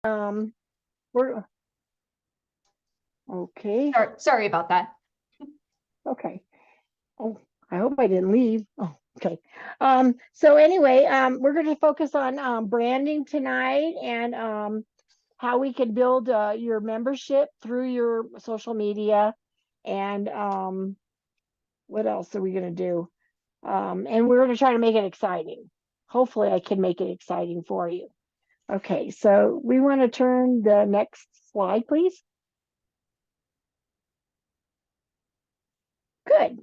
We're okay. Sorry about that. Okay. Oh, I hope I didn't leave. Oh, okay. So anyway, we're going to focus on branding tonight and how we can build your membership through your social media. And what else are we going to do? And we're going to try to make it exciting. Hopefully, I can make it exciting for you. Okay, so we want to turn the next slide, please. Good.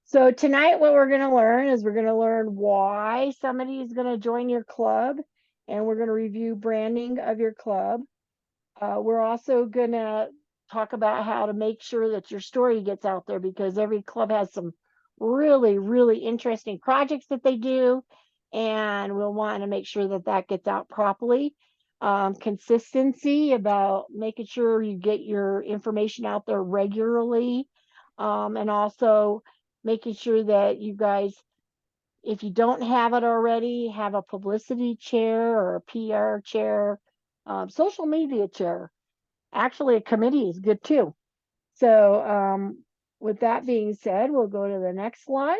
So tonight, what we're going to learn is we're going to learn why somebody is going to join your club, and we're going to review branding of your club. We're also going to talk about how to make sure that your story gets out there, because every club has some really, really interesting projects that they do, and we'll want to make sure that that gets out properly. Consistency about making sure you get your information out there regularly, and also making sure that you guys, if you don't have it already, have a publicity chair or a PR chair, social media chair. Actually, a committee is good too. So with that being said, we'll go to the next slide.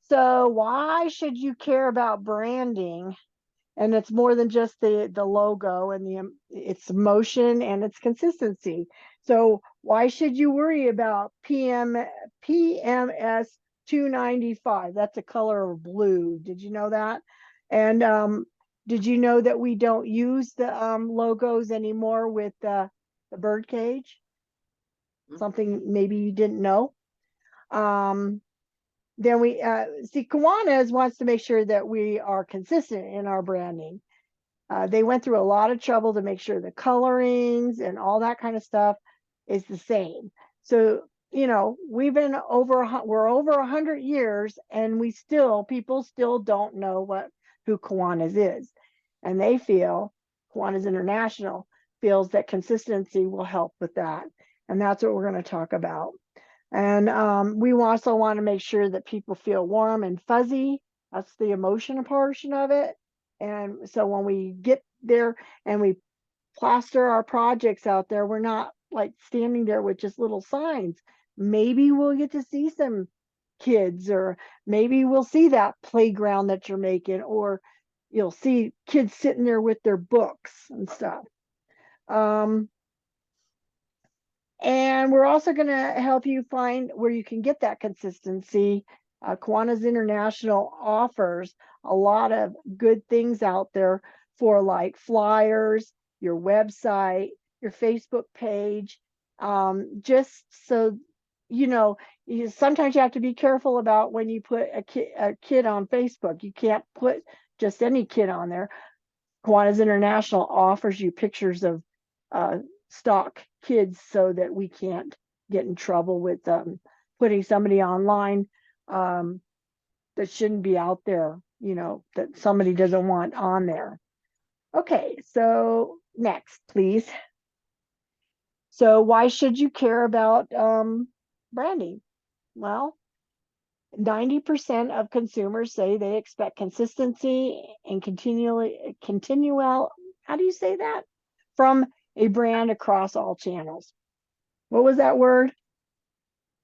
So why should you care about branding? And it's more than just the logo and its motion and its consistency. So why should you worry about PMS 295? That's a color of blue. Did you know that? And did you know that we don't use the logos anymore with the bird cage? Something maybe you didn't know. Then we see Kiwanis wants to make sure that we are consistent in our branding. They went through a lot of trouble to make sure the colorings and all that kind of stuff is the same. So, you know, we're over 100 years, and people still don't know who Kiwanis is. And they feel, Kiwanis International feels that consistency will help with that. And that's what we're going to talk about. And we also want to make sure that people feel warm and fuzzy. That's the emotional portion of it. And so when we get there and we plaster our projects out there, we're not like standing there with just little signs. Maybe we'll get to see some kids, or maybe we'll see that playground that you're making, or you'll see kids sitting there with their books and stuff. And we're also going to help you find where you can get that consistency. Kiwanis International offers a lot of good things out there for like flyers, your website, your Facebook page. Just so you know, sometimes you have to be careful about when you put a kid on Facebook. You can't put just any kid on there. Kiwanis International offers you pictures of stock kids so that we can't get in trouble with putting somebody online that shouldn't be out there, that somebody doesn't want on there. Okay, so next, please. So why should you care about branding? Well, 90% of consumers say they expect consistency and continual, how do you say that? From a brand across all channels. What was that word?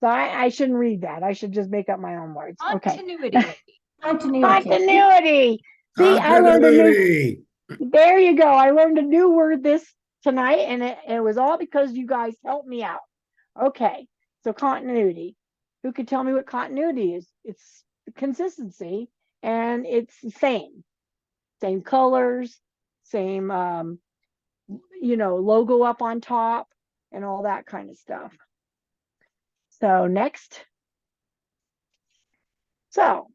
So I shouldn't read that. I should just make up my own words. Continuity. Okay. Continuity. Continuity. See, I learned a new, there you go. I learned a new word this tonight, and it was all because you guys helped me out. Okay, so continuity. Who could tell me what continuity is? It's consistency, and it's the same colors, same logo up on top, and all that kind of stuff. So next. So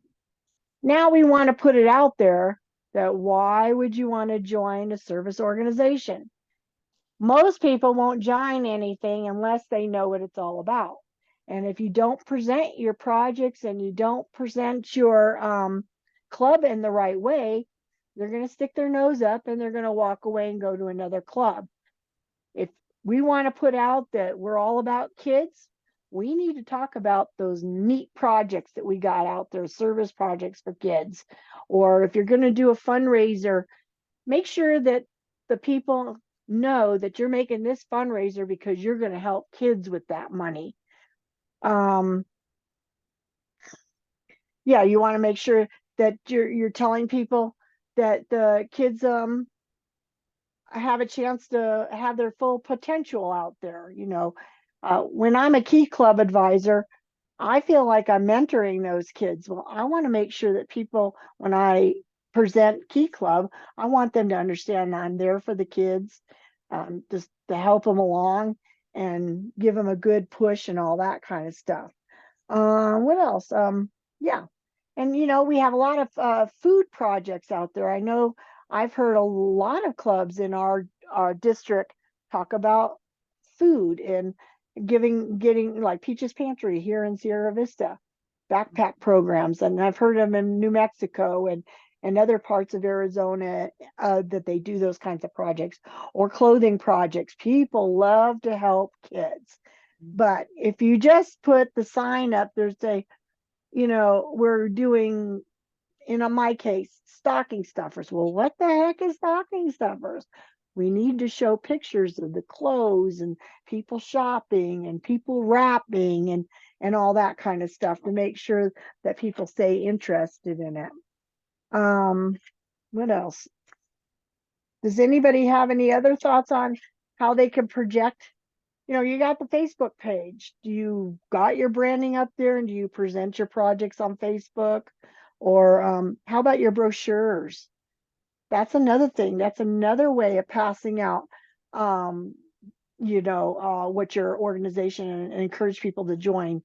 now we want to put it out there that why would you want to join a service organization? Most people won't join anything unless they know what it's all about. And if you don't present your projects and you don't present your club in the right way, they're going to stick their nose up and they're going to walk away and go to another club. If we want to put out that we're all about kids, we need to talk about those neat projects that we got out there, service projects for kids. Or if you're going to do a fundraiser, make sure that the people know that you're making this fundraiser because you're going to help kids with that money. Yeah, you want to make sure that you're telling people that the kids have a chance to have their full potential out there. When I'm a Key Club advisor, I feel like I'm mentoring those kids. Well, I want to make sure that people, when I present Key Club, I want them to understand I'm there for the kids, just to help them along and give them a good push and all that kind of stuff. What else? Yeah. And we have a lot of food projects out there. I know I've heard a lot of clubs in our district talk about food and getting like Peaches Pantry here in Sierra Vista, backpack programs, and I've heard them in New Mexico and other parts of Arizona that they do those kinds of projects, or clothing projects. People love to help kids. But if you just put the sign up, there's we're doing, in my case, stocking stuffers. Well, what the heck is stocking stuffers? We need to show pictures of the clothes and people shopping and people wrapping and all that kind of stuff to make sure that people stay interested in it. What else? Does anybody have any other thoughts on how they can project? You got the Facebook page. Do you got your branding up there, and do you present your projects on Facebook? Or how about your brochures? That's another thing. That's another way of passing out, what your organization, and encourage people to join.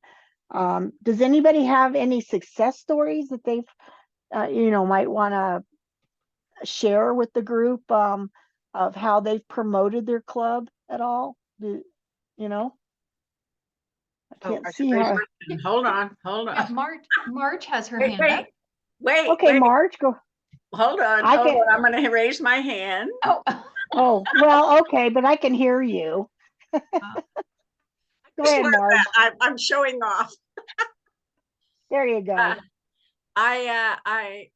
Does anybody have any success stories that they've, might want to share with the group, of how they've promoted their club at all? You know, I Oh, can't I see raise how. my hand. Hold on, hold Yeah, on. Marge has her Wait, hand up. Okay, Marge, go. Hold on, I hold can. on. I'm going to raise my hand. Oh, Oh, well, okay, but I can hear you. Go Just ahead, learned Marge. that. I'm showing off. There you go. I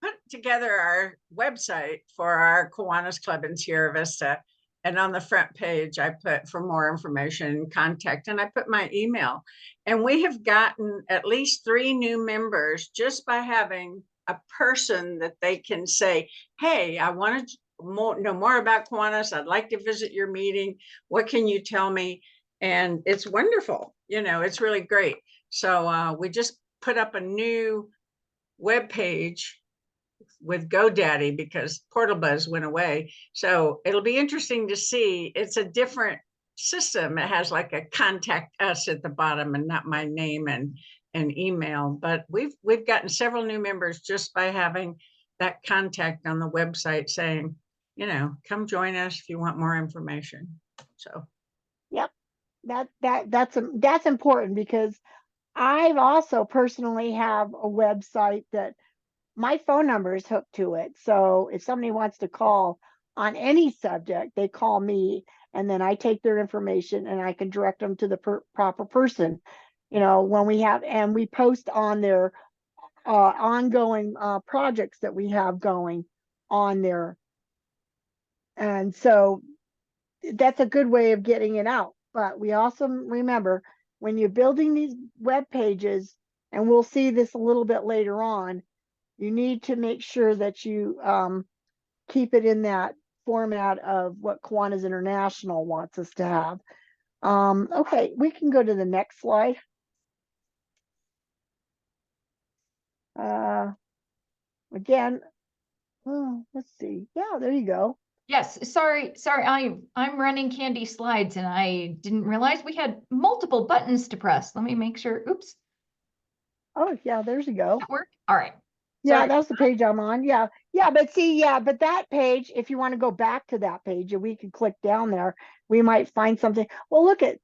put together our website for our Kiwanis Club in Sierra Vista. And on the front page, I put for more information, contact, and I put my email. And we have gotten at least 3 new members just by having a person that they can say, hey, I want to know more about Kiwanis. I'd like to visit your meeting. What can you tell me? And it's wonderful. It's really great. So we just put up a new web page with GoDaddy because PortalBuzz went away. So it'll be interesting to see. It's a different system. It has like a contact us at the bottom and not my name and email. But we've gotten several new members just by having that contact on the website saying, come join us if you want more information. So Yep, that's important, because I've also personally have a website that my phone number is hooked to it. So if somebody wants to call on any subject, they call me, and then I take their information and I can direct them to the proper person. When we post on their ongoing projects that we have going on there. And so that's a good way of getting it out. But we also remember, when you're building these web pages, and we'll see this a little bit later on, you need to make sure that you keep it in that format of what Kiwanis International wants us to have. Okay, we can go to the next slide. Again, let's see. Yeah, there you go. yes. Sorry. I'm running Candy slides and I didn't realize we had multiple buttons to press. Let me make sure. Oops. Oh, yeah, there's you go. That work? All right. Yeah, Sorry. that's the page I'm on. Yeah. But that page, if you want to go back to that page and we can click down there, we might find something. Well, look at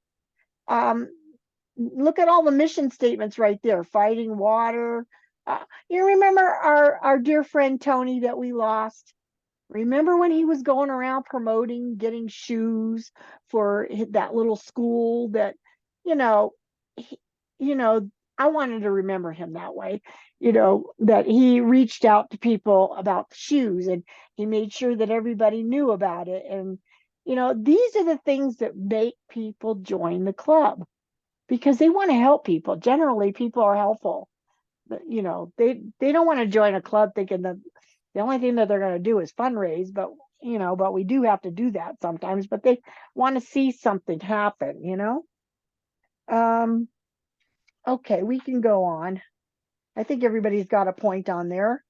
all the mission statements right there. Fighting water. You remember our dear friend Tony that we lost? Remember when he was going around promoting getting shoes for that little school that, you know, he, I wanted to remember him that way, you know, that he reached out to people about the shoes and he made sure that everybody knew about it. And, you know, these are the things that make people join the club because they want to help people. Generally, people are helpful. But, you know, they don't want to join a club thinking that the only thing that they're going to do is fundraise, but you know, but we do have to do that sometimes, but they want to see something happen, you know? Um, okay, we can go on. I think everybody's got a point on there.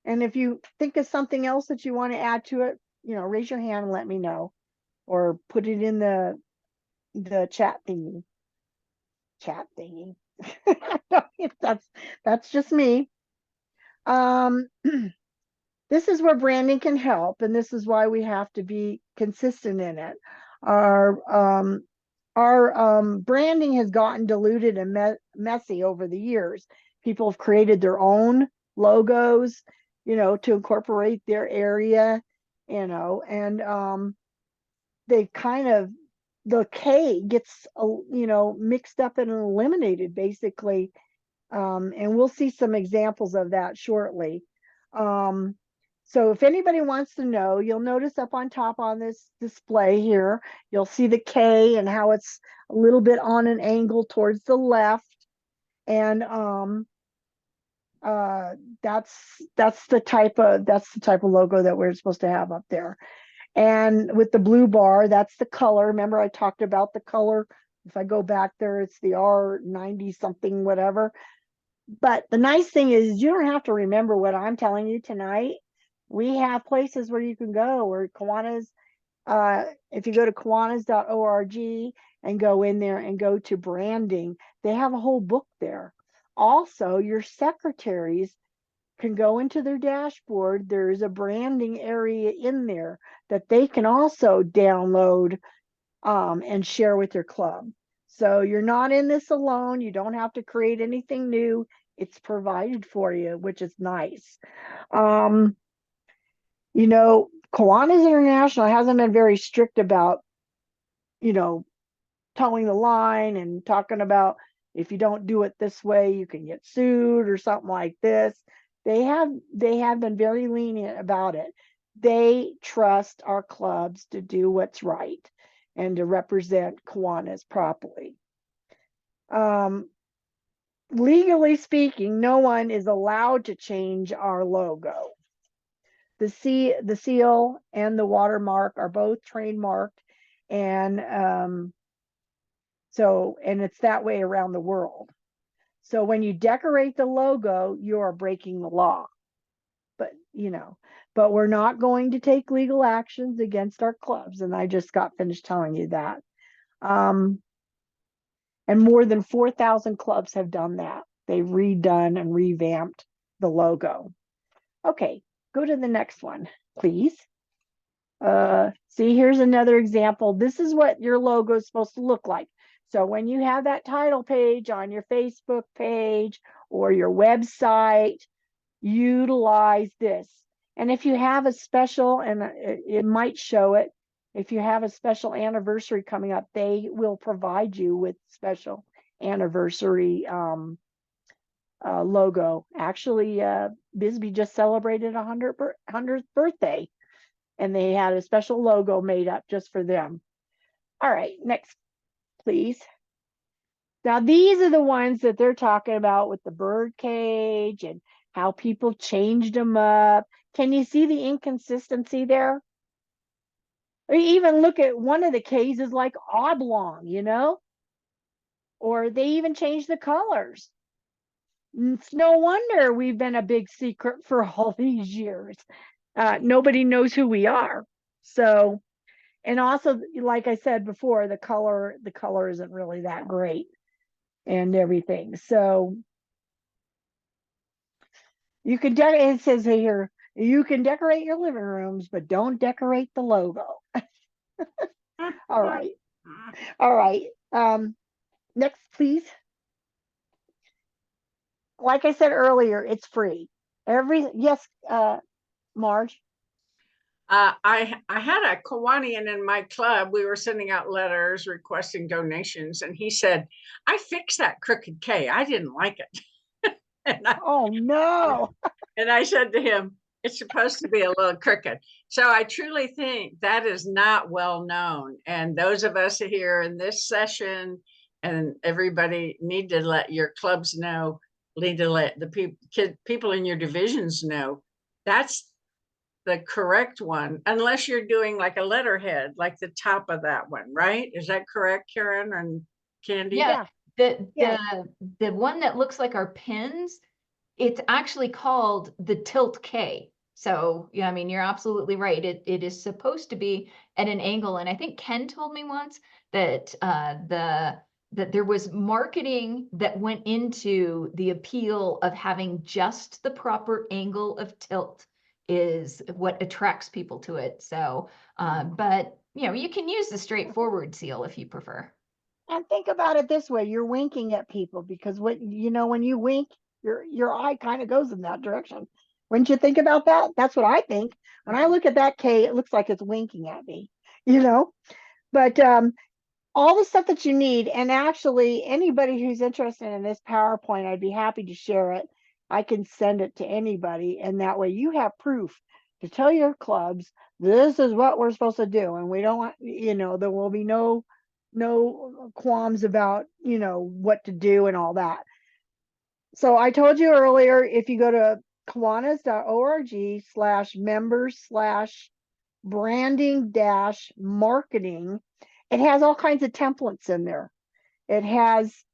And if you think of something else that you want to add to it, you know, raise your hand and let me know, or put it in the chat thingy. Chat thingy. That's just me. This is where branding can help, and this is why we have to be consistent in it. Our branding has gotten diluted and messy over the years. People have created their own logos, you know, to incorporate their area, you know, and they kind of, the K gets, you know, mixed up and eliminated basically. And we'll see some examples of that shortly. So if anybody wants to know, you'll notice up on top on this display here, you'll see the K and how it's a little bit on an angle towards the left. And that's the type of logo that we're supposed to have up there. And with the blue bar, that's the color. Remember I talked about the color. If I go back there, it's the R90 something, whatever. But the nice thing is you don't have to remember what I'm telling you tonight. We have places where you can go, where Kiwanis, if you go to kiwanis.org and go in there and go to branding, they have a whole book there. Also, your secretaries can go into their dashboard. There's a branding area in there that they can also download and share with your club. So you're not in this alone. You don't have to create anything new. It's provided for you, which is nice. You know, Kiwanis International hasn't been very strict about, you know, towing the line and talking about if you don't do it this way, you can get sued or something like this. They have been very lenient about it. They trust our clubs to do what's right and to represent Kiwanis properly. Legally speaking, no one is allowed to change our logo. The seal and the watermark are both trademarked, and so it's that way around the world. So when you decorate the logo, you are breaking the law. But you know, but we're not going to take legal actions against our clubs, and I just got finished telling you that. And more than 4,000 clubs have done that. They've redone and revamped the logo. Okay, go to the next one, please. See, here's another example. This is what your logo is supposed to look like. So when you have that title page on your Facebook page or your website, utilize this. And if you have a special, and it might show it, if you have a special anniversary coming up, they will provide you with special anniversary logo. Actually, Bisbee just celebrated 100th birthday, and they had a special logo made up just for them. All right, next, please. Now, these are the ones that they're talking about with the bird cage and how people changed them up. Can you see the inconsistency there? Or even look at one of the cases like oblong, you know? Or they even changed the colors. It's no wonder we've been a big secret for all these years. Nobody knows who we are. So, and also, like I said before, the color isn't really that great and everything. So you can it says here, you can decorate your living rooms, but don't decorate the logo. All right. All right. Next, please. Like I said earlier, it's free. Yes, Marge. I had a Kiwanian in my club. We were sending out letters requesting donations, and he said, "I fixed that crooked K. I didn't like it." and I, Oh, no. and I said to him, "It's supposed to be a little crooked." So I truly think that is not well known. And those of us here in this session and everybody need to let your clubs know, need to let the people in your divisions know that's the correct one, unless you're doing like a letterhead, like the top of that one, right? Is that correct, Karen and Candy? Yeah, Yeah. the one that looks like our pins, it's actually called the Tilt K. So yeah, I mean, you're absolutely right. It is supposed to be at an angle. And I think Ken told me once that that there was marketing that went into the appeal of having just the proper angle of tilt is what attracts people to it. So but you know, you can use the straightforward seal if you prefer. And think about it this way, you're winking at people because when you wink, your eye kind of goes in that direction. Wouldn't you think about that? That's what I think. When I look at that K, it looks like it's winking at me, you know? But all the stuff that you need, and actually anybody who's interested in this PowerPoint, I'd be happy to share it. I can send it to anybody, and that way you have proof to tell your clubs this is what we're supposed to do, and we don't want, there will be no qualms about what to do and all that. So I told you earlier, if you go to kiwanis.org/members/branding-marketing, it has all kinds of templates in there. It has,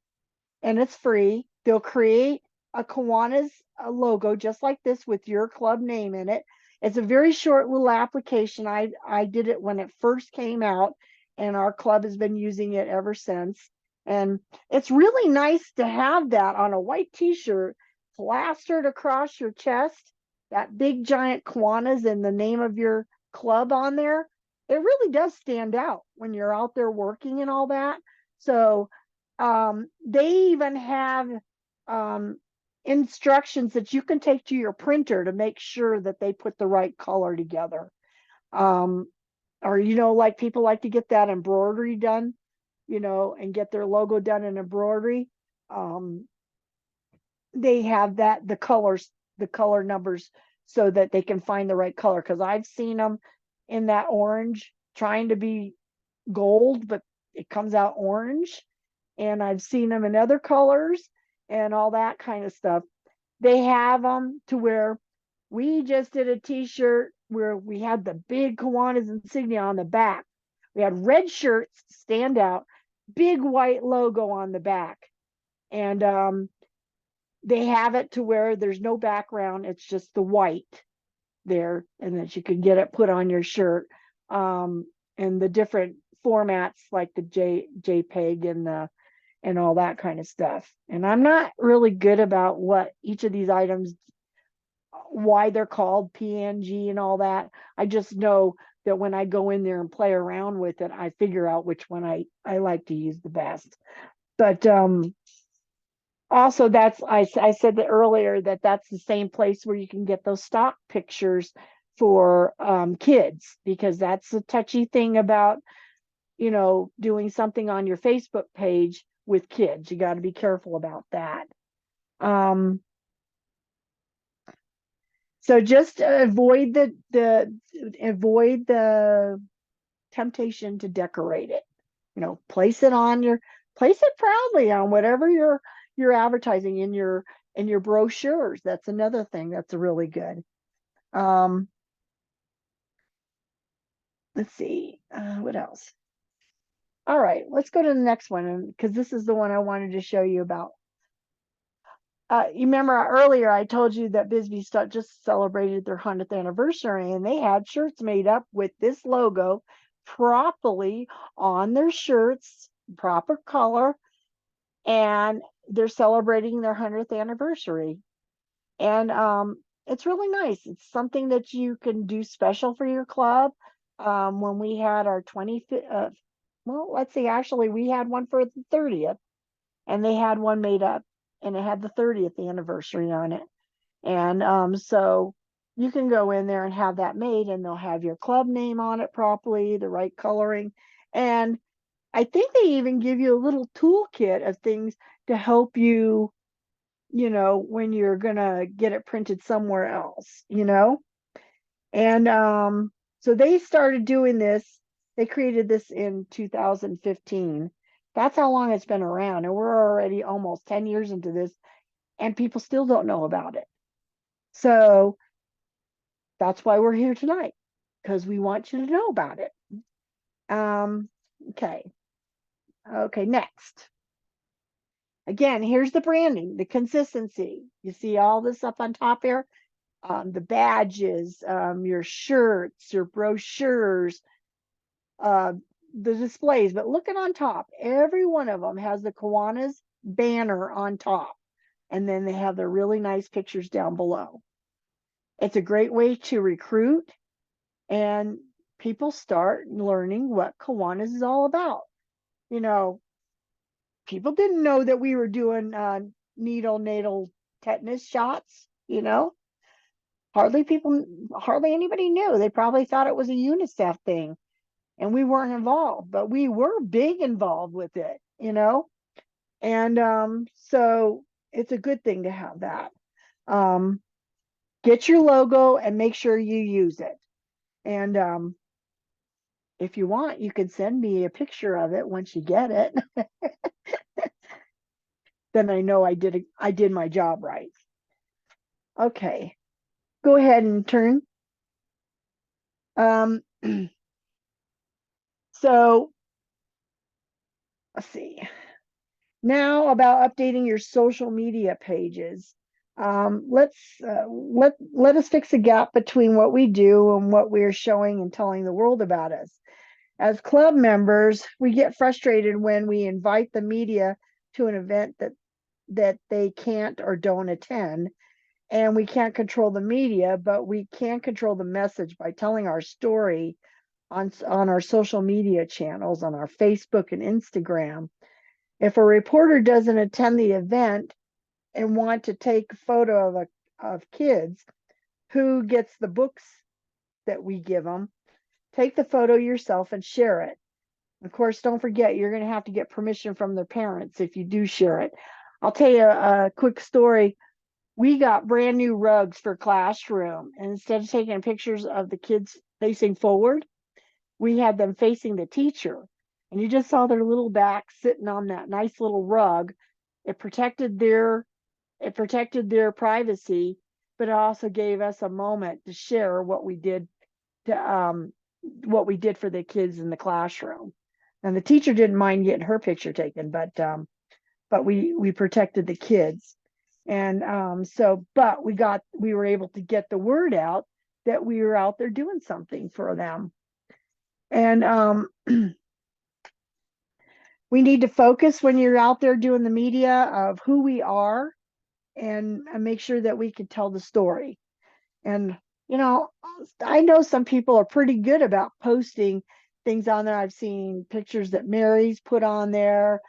and it's free. They'll create a Kiwanis logo just like this with your club name in it. It's a very short little application. I did it when it first came out, and our club has been using it ever since. And it's really nice to have that on a white t-shirt plastered across your chest, that big giant Kiwanis and the name of your club on there. It really does stand out when you're out there working and all that. So they even have instructions that you can take to your printer to make sure that they put the right color together. Or, like people like to get that embroidery done, and get their logo done in embroidery. They have the color numbers so that they can find the right color. Cause I've seen them in that orange trying to be gold, but it comes out orange. And I've seen them in other colors and all that kind of stuff. They have them to where we just did a t-shirt where we had the big Kiwanis insignia on the back. We had red shirts stand out, big white logo on the back. And they have it to where there's no background. It's just the white there, and that you can get it put on your shirt. And the different formats like the JPEG and all that kind of stuff. And I'm not really good about what each of these items, why they're called PNG and all that. I just know that when I go in there and play around with it, I figure out which one I like to use the best. But also I said that earlier that's the same place where you can get those stock pictures for kids, because that's the touchy thing about doing something on your Facebook page with kids. You got to be careful about that. So just avoid the temptation to decorate it. Place it proudly on whatever you're advertising in your brochures. That's another thing that's really good. Let's see, what else? All right, let's go to the next one, because this is the one I wanted to show you about. You remember earlier I told you that Bisbee just celebrated their 100th anniversary, and they had shirts made up with this logo properly on their shirts, proper color, and they're celebrating their 100th anniversary. And it's really nice. It's something that you can do special for your club. When we had our 25th, well, let's see, actually we had one for the 30th, and they had one made up, and it had the 30th anniversary on it. And so you can go in there and have that made, and they'll have your club name on it properly, the right coloring. And I think they even give you a little toolkit of things to help you, when you're gonna get it printed somewhere else, And so they started doing this. They created this in 2015. That's how long it's been around. And we're already almost 10 years into this, and people still don't know about it. So that's why we're here tonight, because we want you to know about it. Okay. Okay, next. Again, here's the branding, the consistency. You see all this up on top here? The badges, your shirts, your brochures, the displays. But look at on top, every one of them has the Kiwanis banner on top. And then they have the really nice pictures down below. It's a great way to recruit, and people start learning what Kiwanis is all about. People didn't know that we were doing neonatal tetanus shots, hardly anybody knew. They probably thought it was a UNICEF thing, and we weren't involved, but we were big involved with it, and so it's a good thing to have that. Get your logo and make sure you use it. And if you want, you can send me a picture of it once you get it. Then I know I did my job right. Okay, go ahead and turn. So let's see. Now about updating your social media pages. Let us fix a gap between what we do and what we're showing and telling the world about us. As club members, we get frustrated when we invite the media to an event that they can't or don't attend, and we can't control the media, but we can control the message by telling our story on our social media channels, on our Facebook and Instagram. If a reporter doesn't attend the event and want to take a photo of kids, who gets the books that we give them? Take the photo yourself and share it. Of course, don't forget, you're going to have to get permission from their parents if you do share it. I'll tell you a quick story. We got brand new rugs for classroom, and instead of taking pictures of the kids facing forward, we had them facing the teacher. And you just saw their little back sitting on that nice little rug. It protected their privacy, but it also gave us a moment to share what we did for the kids in the classroom. And the teacher didn't mind getting her picture taken, but we protected the kids. And but we were able to get the word out that we were out there doing something for them. And we need to focus when you're out there doing the media of who we are, and make sure that we can tell the story. And I know some people are pretty good about posting things on there. I've seen pictures that Mary's put on there.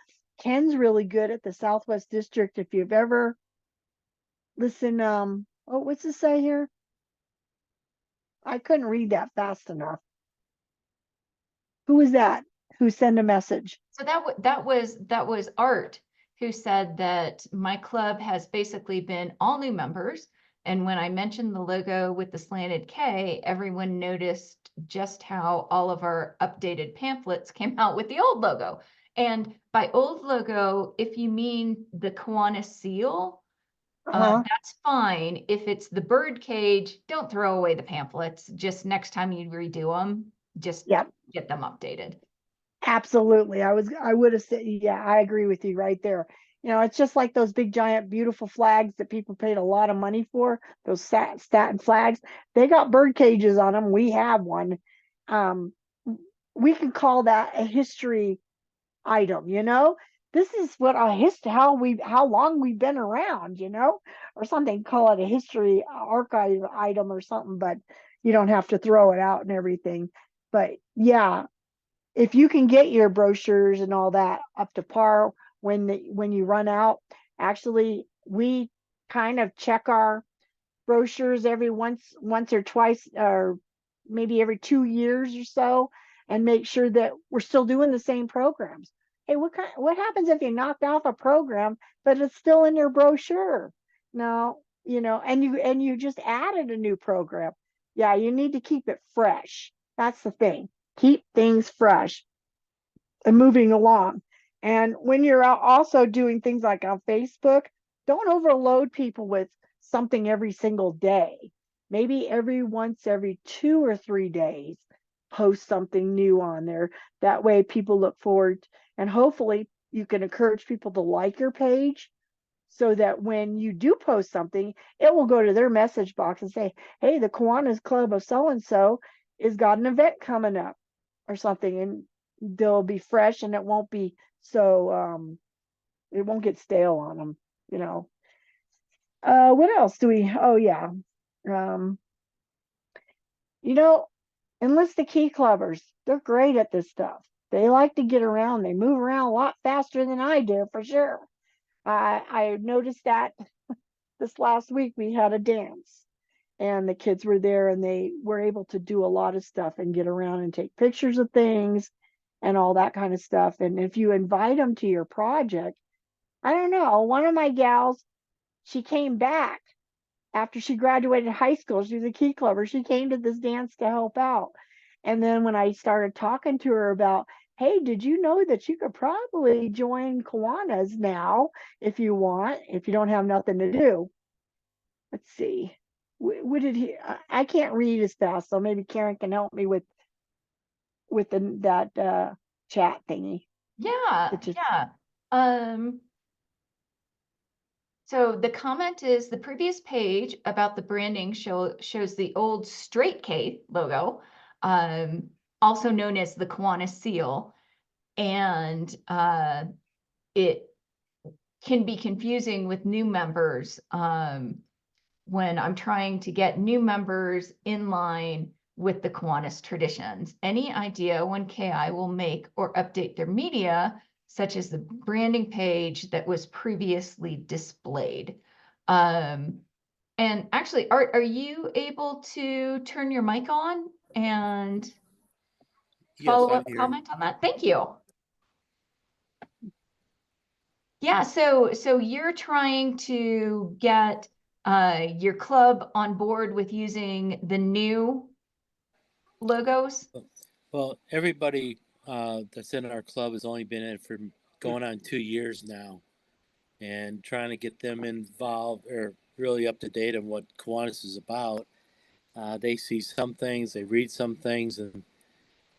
Ken's really good at the Southwest District. If you've ever listened, what's it say here? I couldn't read that fast enough. Who was that? Who sent a message? So that was Art, who said that my club has basically been all new members. And when I mentioned the logo with the slanted K, everyone noticed just how all of our updated pamphlets came out with the old logo. And by old logo, if you mean the Kiwanis seal, that's fine. If it's the bird cage, don't throw away the pamphlets. Just next time you redo them, just get them updated. Absolutely. I would have said, yeah, I agree with you right there. It's just like those big, giant, beautiful flags that people paid a lot of money for, those satin flags. They got bird cages on them. We have one. We can call that a history item, This is what how long we've been around, or something. Call it a history archive item or something, but you don't have to throw it out and everything. But yeah, if you can get your brochures and all that up to par when you run out, actually we kind of check our brochures every once or twice, or maybe every 2 years or so, and make sure that we're still doing the same programs. Hey, what happens if you knocked off a program, but it's still in your brochure? No, and you just added a new program. Yeah, you need to keep it fresh. That's the thing. Keep things fresh and moving along. And when you're also doing things like on Facebook, don't overload people with something every single day. Maybe every 2 or 3 days, post something new on there. That way people look forward, and hopefully you can encourage people to like your page, so that when you do post something, it will go to their message box and say, hey, the Kiwanis Club of so-and-so is got an event coming up or something, and they'll be fresh, and it won't be so it won't get stale on them. What else do we, oh yeah, um enlist the key clubbers. They're great at this stuff. They like to get around. They move around a lot faster than I do, for sure. I noticed that this last week we had a dance, and the kids were there, and they were able to do a lot of stuff and get around and take pictures of things and all that kind of stuff. And if you invite them to your project, I don't know, one of my gals, she came back after she graduated high school. She's a key clubber. She came to this dance to help out. And then when I started talking to her about, hey, did you know that you could probably join Kiwanis now if you want, if you don't have nothing to do? Let's see. What did he? I can't read as fast, so maybe Karen can help me with that chat thingy. Yeah, It's just, yeah. So the comment is the previous page about the branding shows the old straight K logo, also known as the Kiwanis seal. And it can be confusing with new members when I'm trying to get new members in line with the Kiwanis traditions. Any idea when KI will make or update their media, such as the branding page that was previously displayed? And actually, Art, are you able to turn your mic on and Yes, follow I'm up here. comment on that? Thank you. Yeah, so you're trying to get your club on board with using the new logos? Well, everybody that's in our club has only been in it for going on 2 years now, and trying to get them involved or really up to date on what Kiwanis is about. They see some things, they read some things, and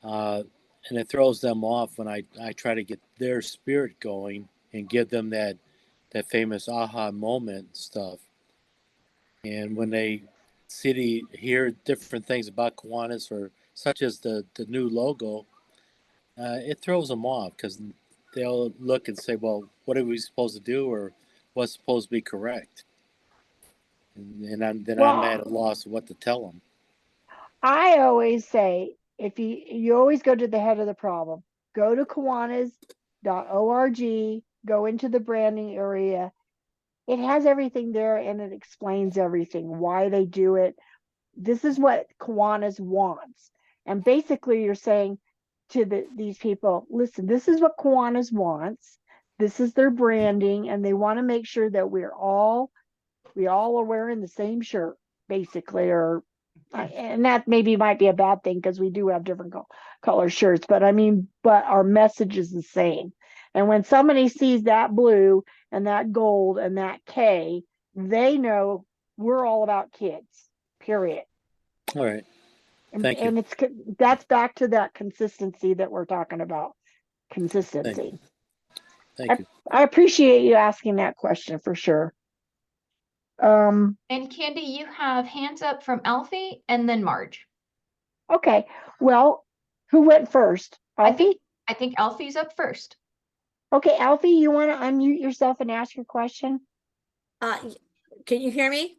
it throws them off when I try to get their spirit going and give them that famous aha moment stuff. And when they hear different things about Kiwanis, or such as the new logo, it throws them off, because they'll look and say, well, what are we supposed to do, or what's supposed to be correct? And I'm at a loss of what to tell them. I always say, if you always go to the head of the problem. Go to Kiwanis.org, go into the branding area. It has everything there, and it explains everything, why they do it. This is what Kiwanis wants. And basically you're saying to these people, listen, this is what Kiwanis wants. This is their branding, and they want to make sure that we all are wearing the same shirt, basically, and that maybe might be a bad thing, because we do have different color shirts, but our message is the same. And when somebody sees that blue and that gold and that K, they know we're all about kids, period. All right. Thank you. And that's back to that consistency that we're talking about. Consistency. Thank you. I appreciate you asking that question, for sure. And Candy, you have hands up from Alfie and then Marge. Okay. Well, who went first? Alfie? I think Alfie's up first. Okay, Alfie, you want to unmute yourself and ask your question? Can you hear me?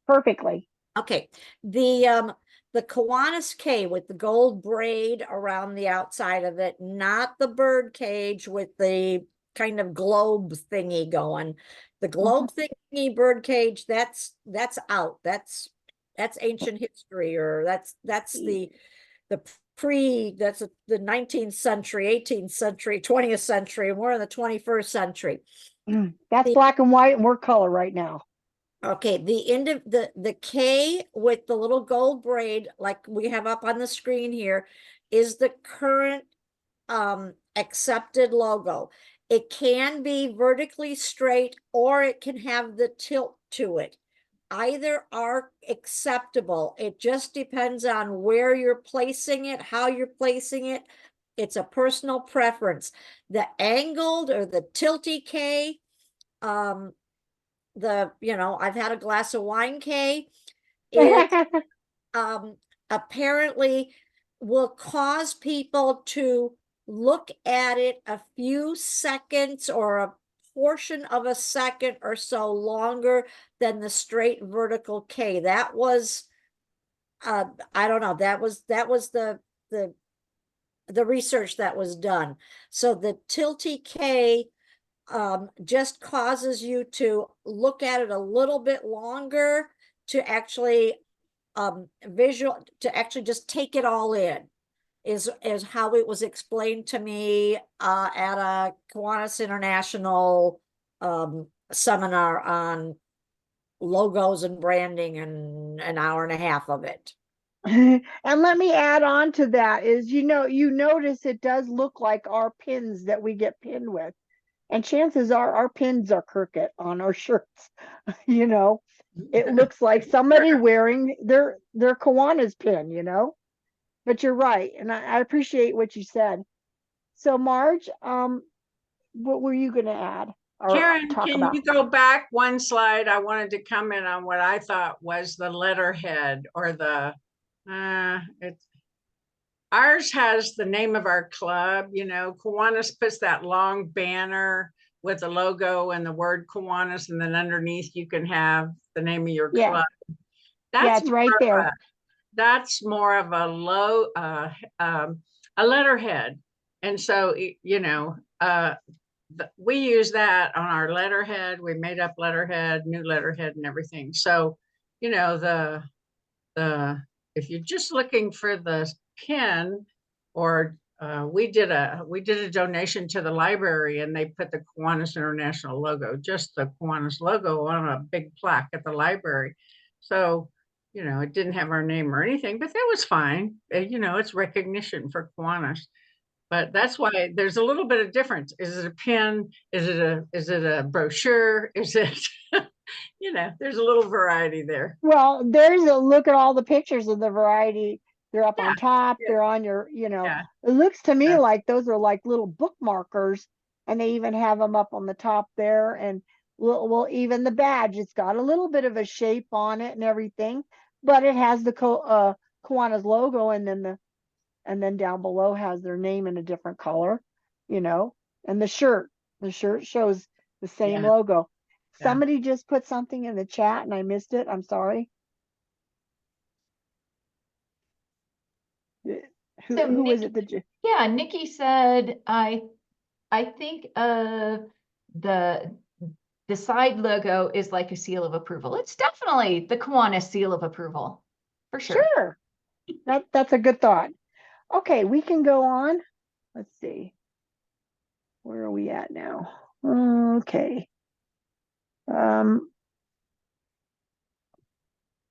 Perfectly. Okay. The Kiwanis K with the gold braid around the outside of it, not the bird cage with the kind of globe thingy going. The globe thingy birdcage, that's out. That's ancient history, or that's the that's the 19th century, 18th century, 20th century, and we're in the 21st century. That's black and white, and we're color right now. Okay, the end of the K with the little gold braid, like we have up on the screen here, is the current accepted logo. It can be vertically straight, or it can have the tilt to it. Either are acceptable. It just depends on where you're placing it, how you're placing it. It's a personal preference. The angled or the tilty K, I've had a glass of wine K. It apparently will cause people to look at it a few seconds or a portion of a second or so longer than the straight vertical K. That was, I don't know, that was the research that was done. So the tilty K just causes you to look at it a little bit longer to actually to actually just take it all in, is how it was explained to me at a Kiwanis International seminar on logos and branding, and an hour and a half of it. And let me add on to that is, you notice it does look like our pins that we get pinned with. And chances are our pins are crooked on our shirts. It looks like somebody wearing their Kiwanis pin, But you're right, and I appreciate what you said. So Marge, what were you gonna add? Or Karen, talk can about? you go back one slide? I wanted to comment on what I thought was the letterhead, or ours has the name of our club, Kiwanis puts that long banner with the logo and the word Kiwanis, and then underneath you can have the name of your Yeah. club. Yeah, it's right there. That's more of a letterhead. And so, we use that on our letterhead. We made up letterhead, new letterhead, and everything. So, if you're just looking for the pin, or we did a donation to the library, and they put the Kiwanis International logo, just the Kiwanis logo, on a big plaque at the library. So, it didn't have our name or anything, but that was fine. It's recognition for Kiwanis. But that's why there's a little bit of difference. Is it a pin? Is it a brochure? Is it, there's a little variety there. Well, there's a look at all the pictures of the variety. They're up on top. yeah. They're on your, Yeah. It looks to me Yeah. like those are like little bookmarkers, and they even have them up on the top there. And well, even the badge, it's got a little bit of a shape on it and everything, but it has the Kiwanis logo, and then down below has their name in a different color, and the shirt shows the same Yeah. logo. Yeah. Somebody just put something in the chat and I missed it. I'm sorry. Who is it that you? Yeah, Nikki said, I think the side logo is like a seal of approval. It's definitely the Kiwanis seal of approval, for sure. Sure. That's a good thought. Okay, we can go on. Let's see. Where are we at now? Okay.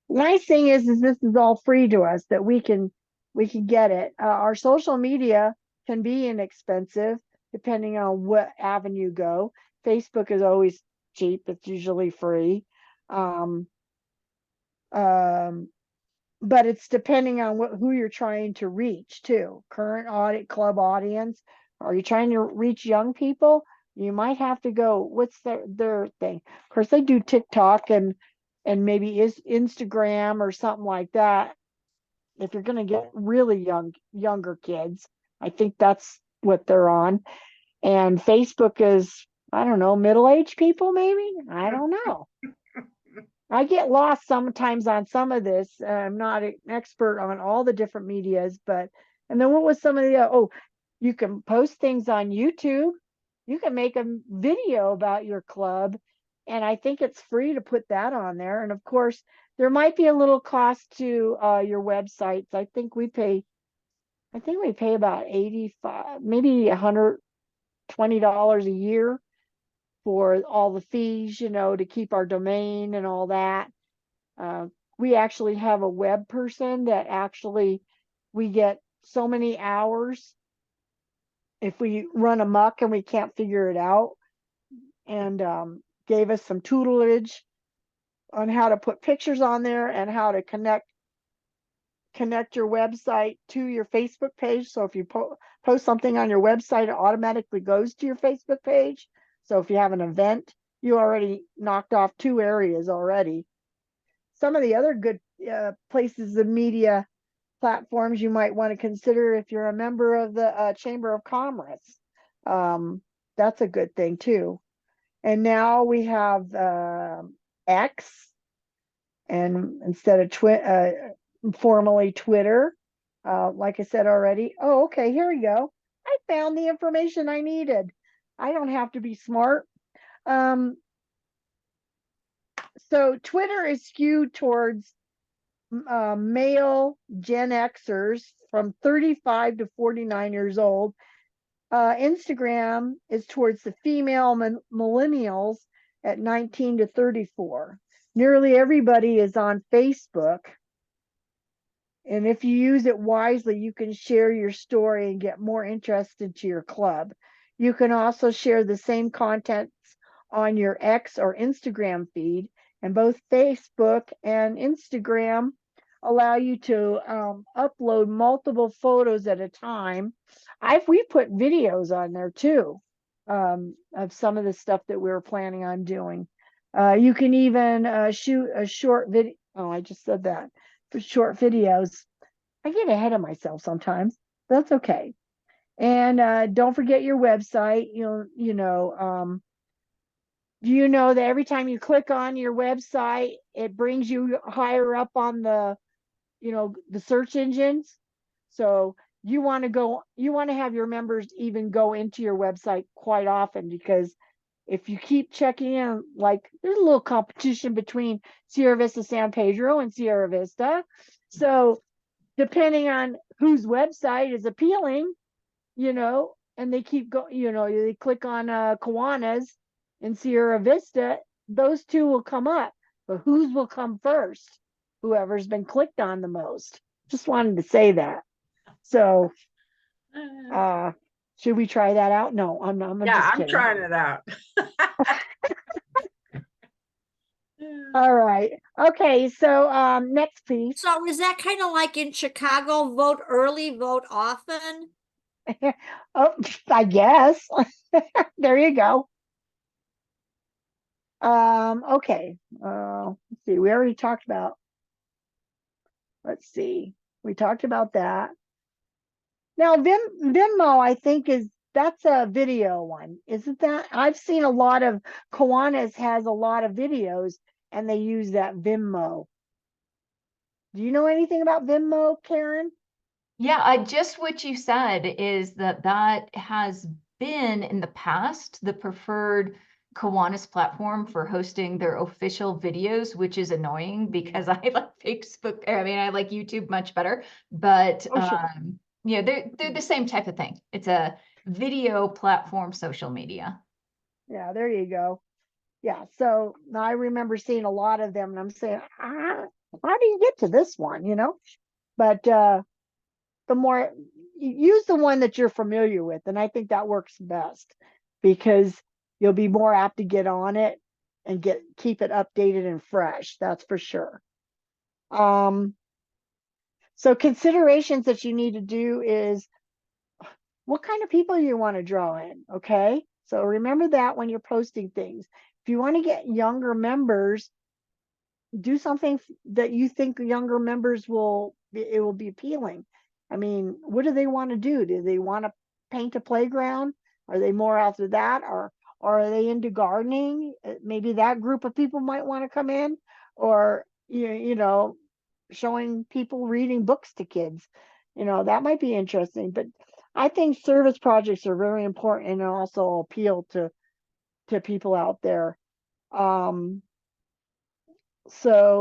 Nice thing is this is all free to us, that we can get it. Our social media can be inexpensive depending on what avenue you go. Facebook is always cheap. It's usually free. But it's depending on who you're trying to reach too. Current club audience. Are you trying to reach young people? You might have to go, what's their thing? Of course, they do TikTok and maybe is Instagram or something like that. If you're going to get really younger kids, I think that's what they're on. And Facebook is, I don't know, middle-aged people, maybe? I don't know. I get lost sometimes on some of this. I'm not an expert on all the different medias, and then what was some of the, you can post things on YouTube. you can make a video about your club, and I think it's free to put that on there. And of course, there might be a little cost to your websites. I think we pay about 85, maybe $120 a year for all the fees, to keep our domain and all that. We actually have a web person that actually we get so many hours if we run amok and we can't figure it out, and gave us some tutelage on how to put pictures on there and how to connect your website to your Facebook page. So if you post something on your website, it automatically goes to your Facebook page. So if you have an event, you already knocked off 2 areas already. Some of the other good places of media platforms you might want to consider if you're a member of the Chamber of Commerce. That's a good thing too. And now we have X, and instead of formerly Twitter, like I said already. Oh, okay, here we go. I found the information I needed. I don't have to be smart. So Twitter is skewed towards male Gen Xers from 35 to 49 years old. Instagram is towards the female millennials at 19 to 34. Nearly everybody is on Facebook. And if you use it wisely, you can share your story and get more interest into your club. You can also share the same contents on your X or Instagram feed, and both Facebook and Instagram allow you to upload multiple photos at a time. We put videos on there too, of some of the stuff that we were planning on doing. You can even shoot a short video. Oh, I just said that. For short videos. I get ahead of myself sometimes. That's okay. And don't forget your website. Do you know that every time you click on your website, it brings you higher up on the search engines? So you want to have your members even go into your website quite often, because if you keep checking in, like there's a little competition between Sierra Vista San Pedro and Sierra Vista. So depending on whose website is appealing, and they keep they click on Kiwanis in Sierra Vista, those 2 will come up. But whose will come first? Whoever's been clicked on the most. Just wanted to say that. So should we try that out? No, I'm not. Yeah, just I'm kidding. trying it out. All right. Okay, so next piece. So is that kind of like in Chicago, vote early, vote often? Oh, I guess. There you go. Okay. Let's see. We already talked about. Let's see. We talked about that. Now, Venmo, I think that's a video one, isn't that? I've seen a lot of Kiwanis has a lot of videos, and they use that Venmo. Do you know anything about Venmo, Karen? Yeah, just what you said is that has been in the past the preferred Kiwanis platform for hosting their official videos, which is annoying because I like Facebook. I mean, I like YouTube much better, but Oh, sure. they're the same type of thing. It's a video platform, social media. Yeah, there you go. Yeah, so I remember seeing a lot of them, and I'm saying, how do you get to this one, But the more use the one that you're familiar with, and I think that works best, because you'll be more apt to get on it and keep it updated and fresh. That's for sure. So considerations that you need to do is what kind of people you want to draw in. Okay, so remember that when you're posting things. If you want to get younger members, do something that you think younger members will be appealing. I mean, what do they want to do? Do they want to paint a playground? Are they more after that, or are they into gardening? Maybe that group of people might want to come in, or showing people reading books to kids. That might be interesting. But I think service projects are very important and also appeal to people out there. So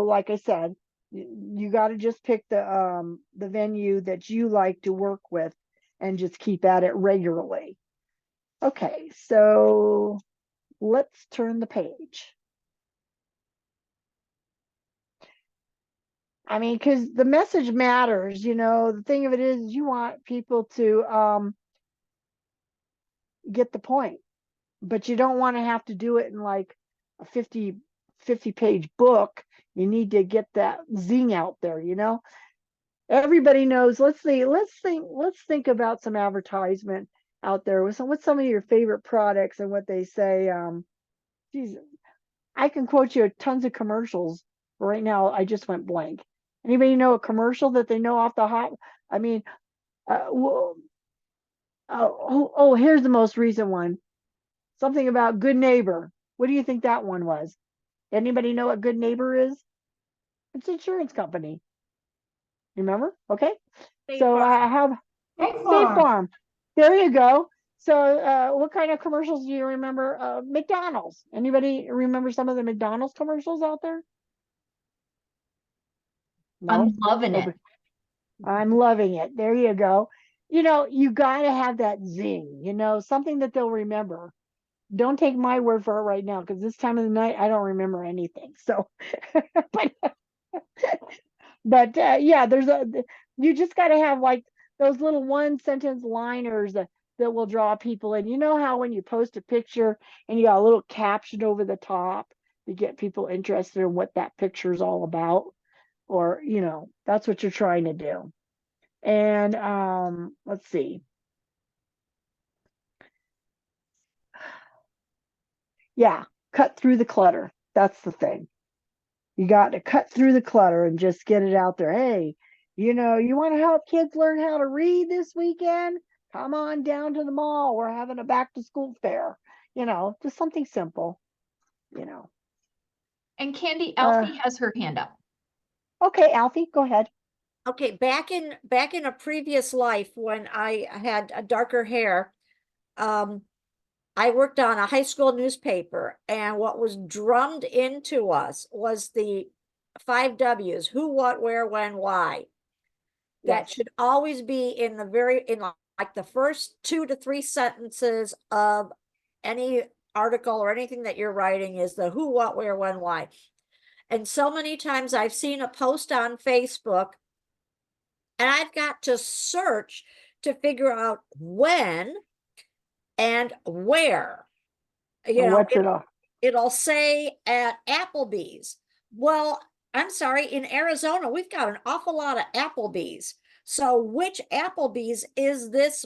like I said, you got to just pick the venue that you like to work with and just keep at it regularly. Okay, so let's turn the page. I mean, because the message matters, the thing of it is you want people to get the point, but you don't want to have to do it in like a 50 page book. You need to get that zing out there, everybody knows. Let's think about some advertisement out there. What's some of your favorite products and what they say? Geez, I can quote you tons of commercials. Right now, I just went blank. Anybody know a commercial that they know off the hop? I mean, well, here's the most recent one. Something about Good Neighbor. What do you think that one was? Anybody know what Good Neighbor is? It's an insurance company. Remember? Okay. So I have State Farm. There you go. So what kind of commercials do you remember? McDonald's. Anybody remember some of the McDonald's commercials out there? No? I'm loving it. I'm loving it. There you go. You got to have that zing, something that they'll remember. Don't take my word for it right now, because this time of the night, I don't remember anything. So, but yeah, you just got to have like those little one sentence liners that will draw people in. You know how when you post a picture and you got a little caption over the top to get people interested in what that picture is all about, or that's what you're trying to do. And let's see. Yeah, cut through the clutter. That's the thing. You got to cut through the clutter and just get it out there. Hey, you want to help kids learn how to read this weekend? Come on down to the mall. We're having a back to school fair. Just something simple, And Candy, Alfie has her hand up. Okay, Alfie, go ahead. Okay, back in a previous life when I had a darker hair, I worked on a high school newspaper, and what was drummed into us was the 5 W's: who, what, where, when, why. That Yes. should always be in like the first 2 to 3 sentences of any article or anything that you're writing, is the who, what, where, when, why. And so many times I've seen a post on Facebook, and I've got to search to figure out when and where. It'll say at Applebee's. Well, I'm sorry, in Arizona, we've got an awful lot of Applebee's. So which Applebee's is this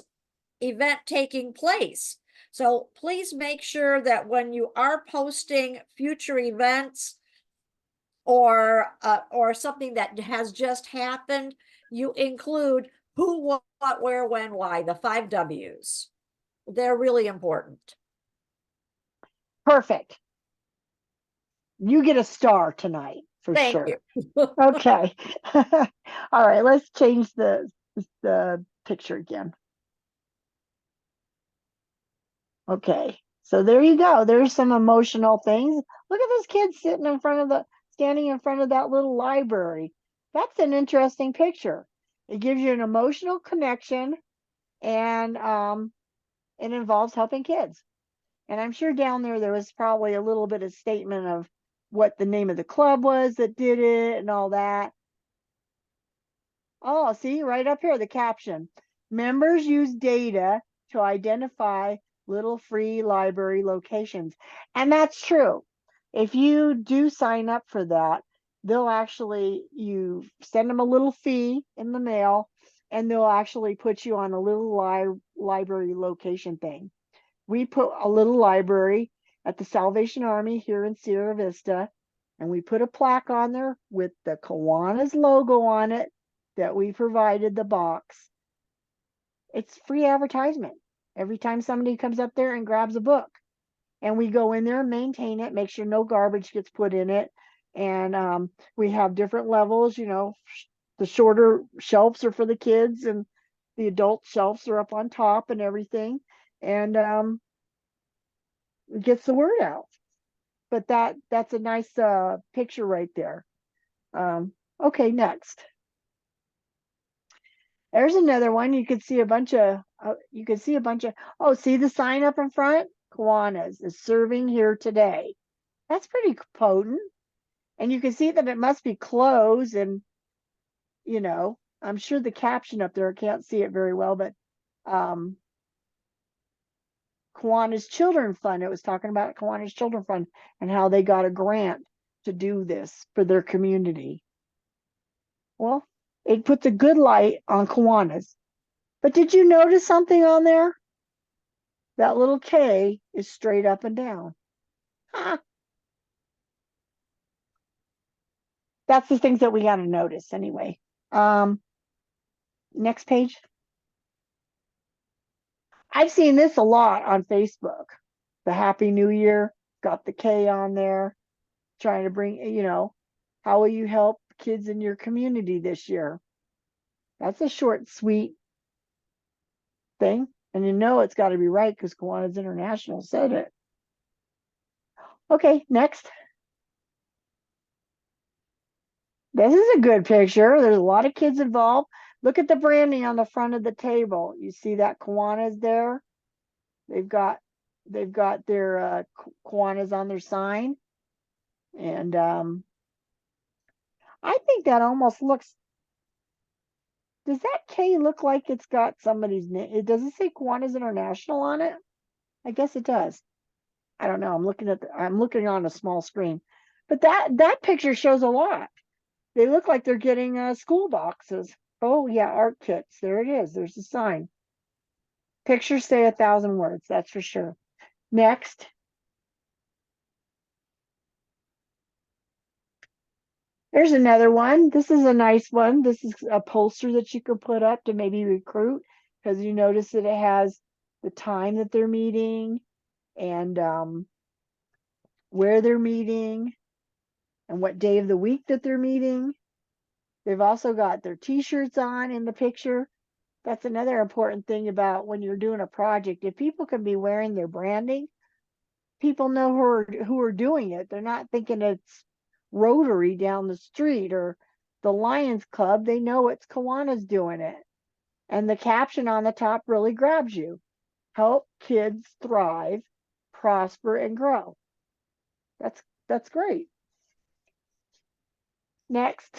event taking place? So please make sure that when you are posting future events or something that has just happened, you include who, what, where, when, why, the 5 W's. They're really important. Perfect. You get a star tonight for Thank sure. you. Okay. All right, let's change the picture again. Okay, so there you go. There's some emotional things. Look at this kid standing in front of that little library. That's an interesting picture. It gives you an emotional connection, and it involves helping kids. And I'm sure down there was probably a little bit of statement of what the name of the club was that did it and all that. Oh, see right up here, the caption. Members use data to identify little free library locations. And that's true. If you do sign up for that, you send them a little fee in the mail, and they'll actually put you on a little library location thing. We put a little library at the Salvation Army here in Sierra Vista, and we put a plaque on there with the Kiwanis logo on it that we provided the box. It's free advertisement every time somebody comes up there and grabs a book. And we go in there and maintain it, make sure no garbage gets put in it. And we have different levels, the shorter shelves are for the kids, and The adult shelves are up on top and everything, and it gets the word out. But that's a nice picture right there. Okay, next. There's another one. You can see a bunch of oh, see the sign up in front? Kiwanis is serving here today. That's pretty potent. And you can see that it must be closed, and I'm sure the caption up there, I can't see it very well, but Kiwanis Children Fund. It was talking about Kiwanis Children Fund and how they got a grant to do this for their community. Well, it puts a good light on Kiwanis. But did you notice something on there? That little K is straight up and down. Huh. That's the things that we got to notice anyway. Next page. I've seen this a lot on Facebook. The Happy New Year, got the K on there, trying to bring, how will you help kids in your community this year? That's a short, sweet thing. And it's got to be right because Kiwanis International said it. Okay, next. This is a good picture. There's a lot of kids involved. Look at the branding on the front of the table. You see that Kiwanis there? They've got their Kiwanis on their sign. And I think that almost looks, does that K look like it's got somebody's name? Does it say Kiwanis International on it? I guess it does. I don't know. I'm looking on a small screen. But that picture shows a lot. They look like they're getting school boxes. Oh yeah, art kits. There it is. There's the sign. Pictures say 1,000 words, that's for sure. Next. There's another one. This is a nice one. This is a poster that you could put up to maybe recruit, because you notice that it has the time that they're meeting and where they're meeting and what day of the week that they're meeting. They've also got their t-shirts on in the picture. That's another important thing about when you're doing a project. If people can be wearing their branding, people know who are doing it. They're not thinking it's Rotary down the street or the Lions Club. They know it's Kiwanis doing it. And the caption on the top really grabs you. Help kids thrive, prosper, and grow. That's great. Next.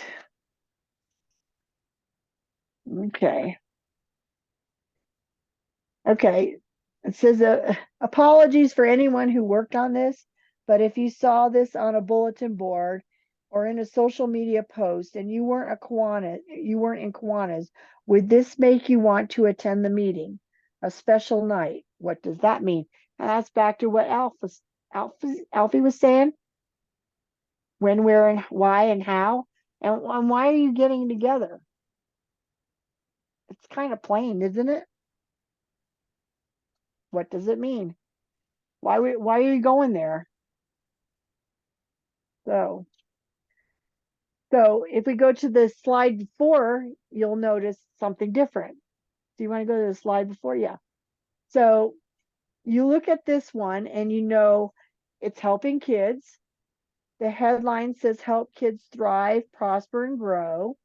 Okay. It says apologies for anyone who worked on this, but if you saw this on a bulletin board or in a social media post and you weren't in Kiwanis, would this make you want to attend the meeting? A special night. What does that mean? And that's back to what Alfie was saying. When, where, and why, and how, and why are you getting together? It's kind of plain, isn't it? What does it mean? Why are you going there? So if we go to the slide before, you'll notice something different. Do you want to go to the slide before? Yeah. So you look at this one and it's helping kids. The headline says help kids thrive, prosper, and grow.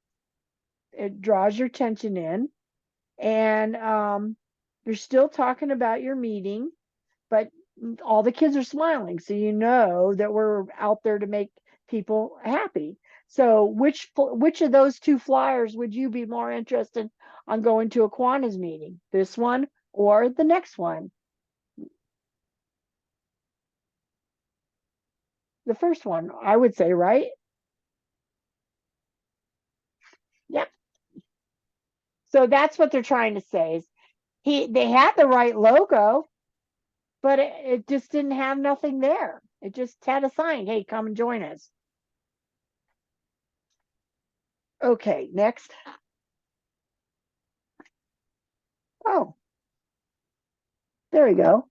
It draws your attention in. And you're still talking about your meeting, but all the kids are smiling. So you know that we're out there to make people happy. So which of those two flyers would you be more interested on going to a Kiwanis meeting? This one or the next one? The first one, I would say, right? Yep. So that's what they're trying to say. They had the right logo, but it just didn't have nothing there. It just had a sign, hey, come and join us. Okay, next. Oh, there we go.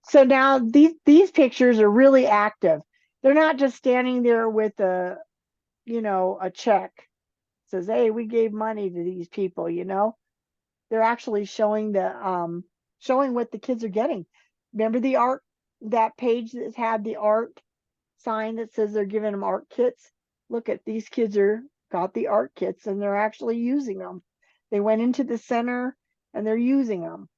So now these pictures are really active. They're not just standing there with a check. It says, hey, we gave money to these people, they're actually showing showing what the kids are getting. Remember the art, that page that had the art sign that says they're giving them art kits? Look at these kids got the art kits and they're actually using them. They went into the center and they're using them.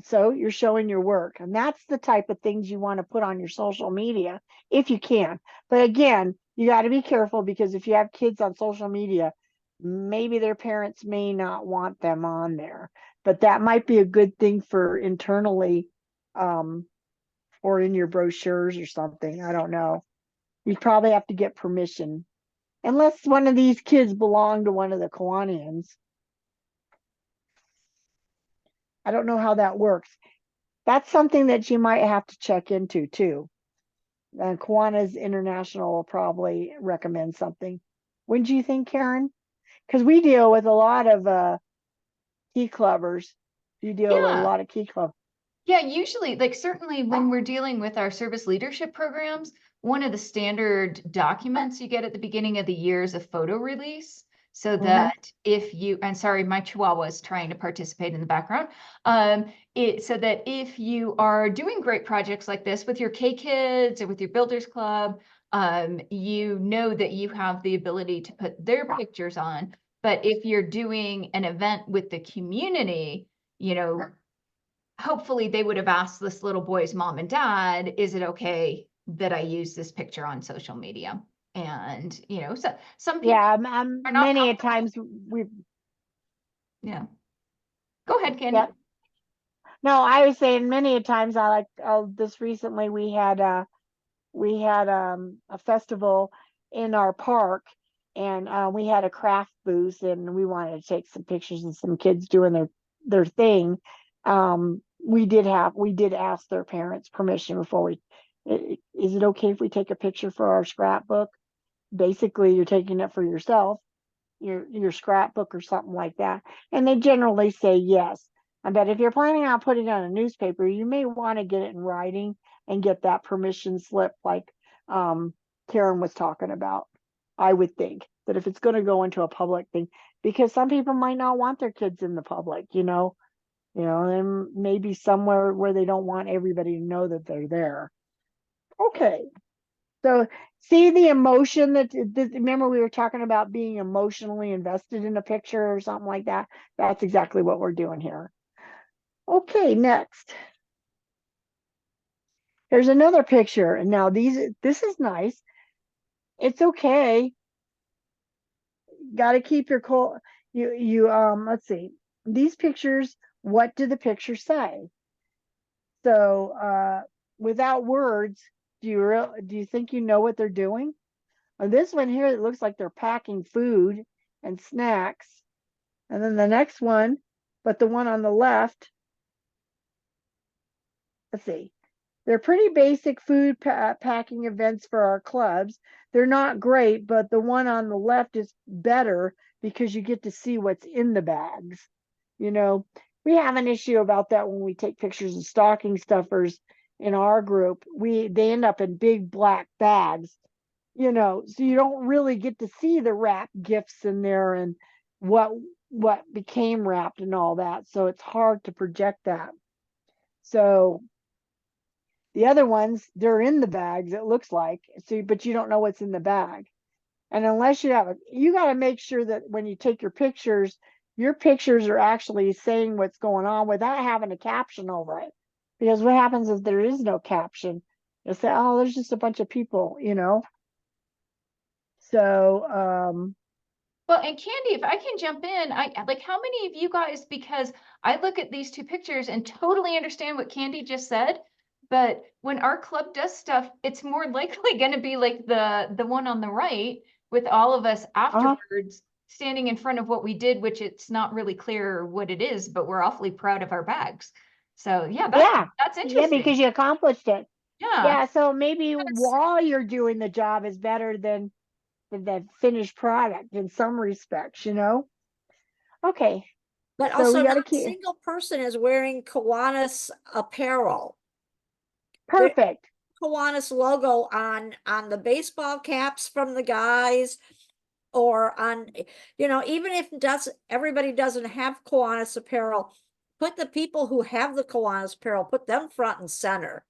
So you're showing your work, and that's the type of things you want to put on your social media if you can. But again, you got to be careful, because if you have kids on social media, maybe their parents may not want them on there, but that might be a good thing for internally, or in your brochures or something. I don't know. You'd probably have to get permission, unless one of these kids belong to one of the Kiwanians. I don't know how that works. That's something that you might have to check into too. And Kiwanis International will probably recommend something. Wouldn't you think, Karen? Because we deal with a lot of key clubbers. You deal with a Yeah. lot of key club. Yeah, usually, like certainly when we're dealing with our service leadership programs, one of the standard documents you get at the beginning of the year is a photo release. So that if you, and sorry, my Chihuahua is trying to participate in the background. So that if you are doing great projects like this with your K Kids or with your Builders Club, you know that you have the ability to put their pictures on. But if you're doing an event with the community, you know, hopefully they would have asked this little boy's mom and dad, is it okay that I use this picture on social media? And, you know, so some people Yeah, are not many a comfortable. times we've, Yeah. Go ahead, Candy. yeah. No, I was saying many a times this recently we had a festival in our park, and we had a craft booth, and we wanted to take some pictures of some kids doing their thing. We did ask their parents permission before is it okay if we take a picture for our scrapbook? Basically, you're taking it for yourself, your scrapbook or something like that. And they generally say yes. But if you're planning on putting it on a newspaper, you may want to get it in writing and get that permission slip, like Karen was talking about. I would think that if it's going to go into a public thing, because some people might not want their kids in the public, and maybe somewhere where they don't want everybody to know that they're there. Okay. So see the emotion remember we were talking about being emotionally invested in a picture or something like that. That's exactly what we're doing here. Okay, next. Here's another picture. And now this is nice. It's okay. Got to keep your let's see. These pictures, what do the pictures say? So without words, do you think you know what they're doing? On this one here, it looks like they're packing food and snacks. And then the next one, but the one on the left, let's see, they're pretty basic food packing events for our clubs. They're not great, but the one on the left is better because you get to see what's in the bags. We have an issue about that when we take pictures of stocking stuffers in our group. They end up in big black bags. So you don't really get to see the wrapped gifts in there and what became wrapped and all that. So it's hard to project that. So the other ones, they're in the bags, it looks like. But you don't know what's in the bag. And unless you got to make sure that when you take your pictures are actually saying what's going on without having a caption over it. Because what happens if there is no caption? You'll say, oh, there's just a bunch of people, So, Well, and Candy, if I can jump in, I like, how many of you guys, because I look at these two pictures and totally understand what Candy just said, but when our club does stuff, it's more likely going to be like the one on the right with all of us afterwards standing in front of what we did, which it's not really clear what it is, but we're awfully proud of our bags. So yeah, that's interesting. because you accomplished it. Yeah. Yeah, so maybe while you're doing the job is better than the finished product in some respects, Okay. But So also we gotta not a keep single person is wearing Kiwanis apparel. perfect. Kiwanis logo on the baseball caps from the guys, or on, even if everybody doesn't have Kiwanis apparel, put the people who have the Kiwanis apparel, put them front and center.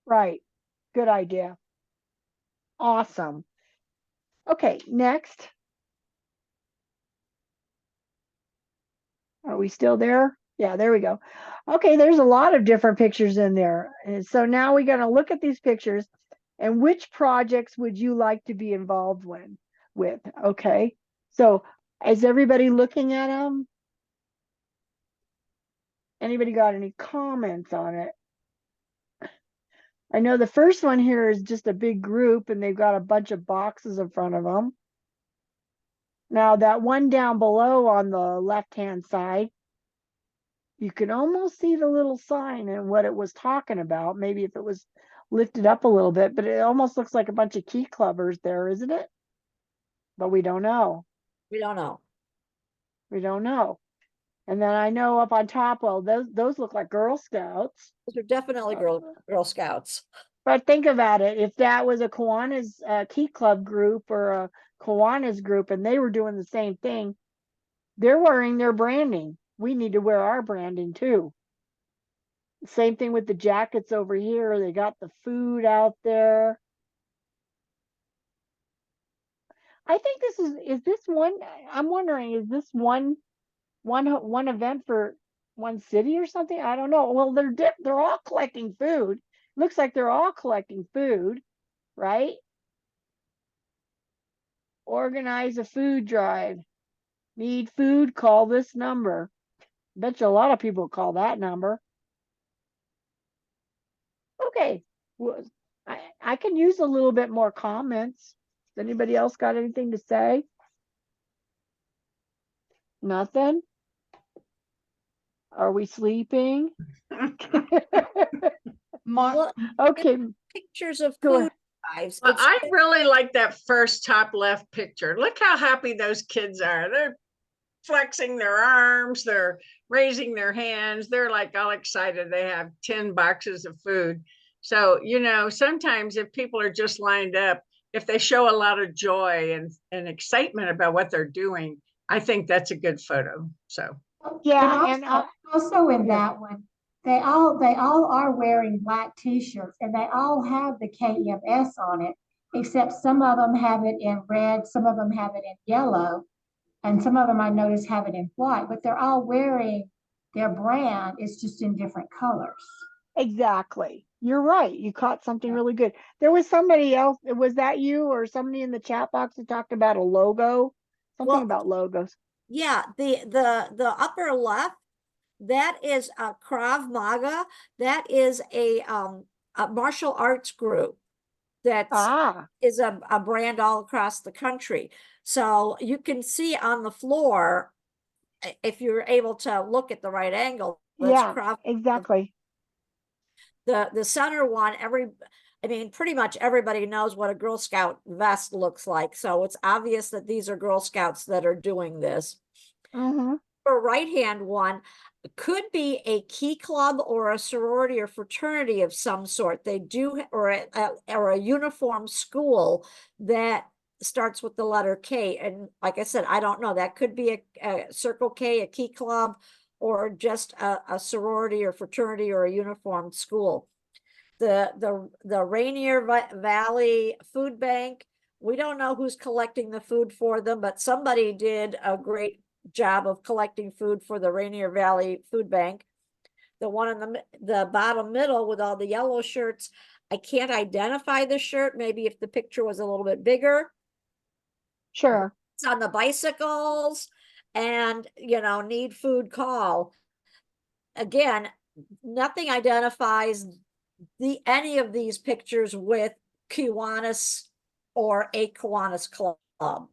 Right. Good idea. Awesome. Okay, next. Are we still there? Yeah, there we go. Okay, there's a lot of different pictures in there. And so now we're going to look at these pictures and which projects would you like to be involved with? Okay, so is everybody looking at them? Anybody got any comments on it? I know the first one here is just a big group and they've got a bunch of boxes in front of them. Now that one down below on the left-hand side, you can almost see the little sign and what it was talking about. Maybe if it was lifted up a little bit, but it almost looks like a bunch of key clubbers there, isn't it? But we don't know. We don't know. We don't know. And then I know up on top, well, those look like Girl Scouts. Those are definitely Girl Scouts. But think about it. If that was a Kiwanis Key Club group or a Kiwanis group and they were doing the same thing, they're wearing their branding. We need to wear our branding too. Same thing with the jackets over here. They got the food out there. I think is this one, I'm wondering, is this one event for one city or something? I don't know. Well, they're all collecting food. Looks like they're all collecting food, right? Organize a food drive. Need food? Call this number. Bet you a lot of people call that number. Okay, well, I can use a little bit more comments. Does anybody else got anything to say? Nothing? Are we sleeping? Well, Okay, pictures of Go food ahead. drives. Well, It's I really like that first top left picture. Look how happy those kids are. They're flexing their arms, they're raising their hands, they're like all excited. They have 10 boxes of food. So, sometimes if people are just lined up, if they show a lot of joy and excitement about what they're doing, I think that's a good photo. So, Yeah, And also in yeah. that one, they all are wearing black t-shirts and they all have the KMS on it, except some of them have it in red, some of them have it in yellow, and some of them I noticed have it in white, but they're all wearing their brand. It's just in different colors. Exactly. You're right. You caught something really good. There was somebody else. Was that you or somebody in the chat box that talked about a logo? Something Well, about logos. yeah, the upper left, that is a Krav Maga. That is a martial arts group that is a brand all across the country. So you can see on the floor, if you're able to look at the right angle, that's Yeah, Krav. exactly. The center one, pretty much everybody knows what a Girl Scout vest looks like. So it's obvious that these are Girl Scouts that are doing this. Mm-hmm. The right-hand one could be a key club or a sorority or fraternity of some sort. They do, or a uniform school that starts with the letter K. And like I said, I don't know. That could be a Circle K, a key club, or just a sorority or fraternity or a uniformed school. The Rainier Valley Food Bank, we don't know who's collecting the food for them, but somebody did a great job of collecting food for the Rainier Valley Food Bank. The one in the bottom middle with all the yellow shirts, I can't identify the shirt. Maybe if the picture was a little bit bigger. Sure. It's on the bicycles and, need food call. Again, nothing identifies any of these pictures with Kiwanis or a Kiwanis club.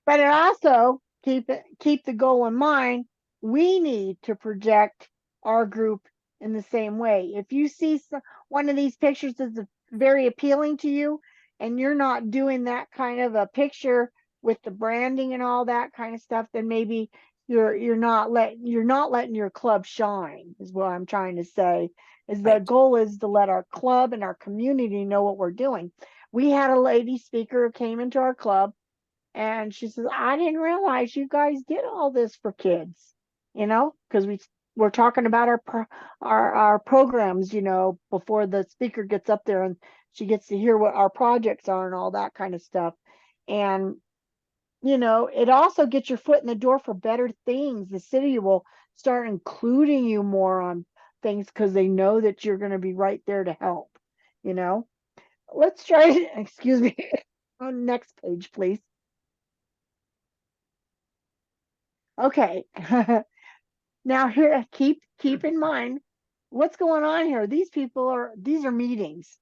But it also keep the goal in mind. We need to project our group in the same way. If you see one of these pictures that's very appealing to you, and you're not doing that kind of a picture with the branding and all that kind of stuff, then maybe you're not letting your club shine. Is what I'm trying to say. Is the goal is to let our club and our community know what we're doing. We had a lady speaker who came into our club And she says, I didn't realize you guys did all this for kids, because we're talking about our programs, before the speaker gets up there and she gets to hear what our projects are and all that kind of stuff. And it also gets your foot in the door for better things. The city will start including you more on things because they know that you're going to be right there to help, you know. Let's try, excuse me, on next page, please. Okay. Now here, keep in mind what's going on here. These are meetings.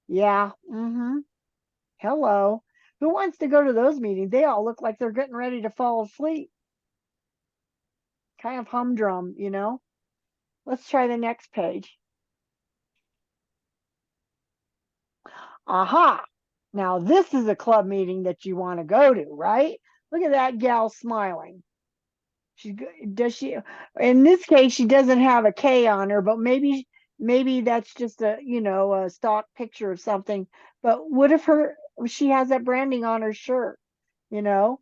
Yeah. Hello. Who wants to go to those meetings? They all look like they're getting ready to fall asleep. Kind of humdrum, Let's try the next page. Aha. Now this is a club meeting that you want to go to, right? Look at that gal smiling. Does she, in this case, she doesn't have a K on her, but maybe that's just a stock picture of something. But what if she has that branding on her shirt, and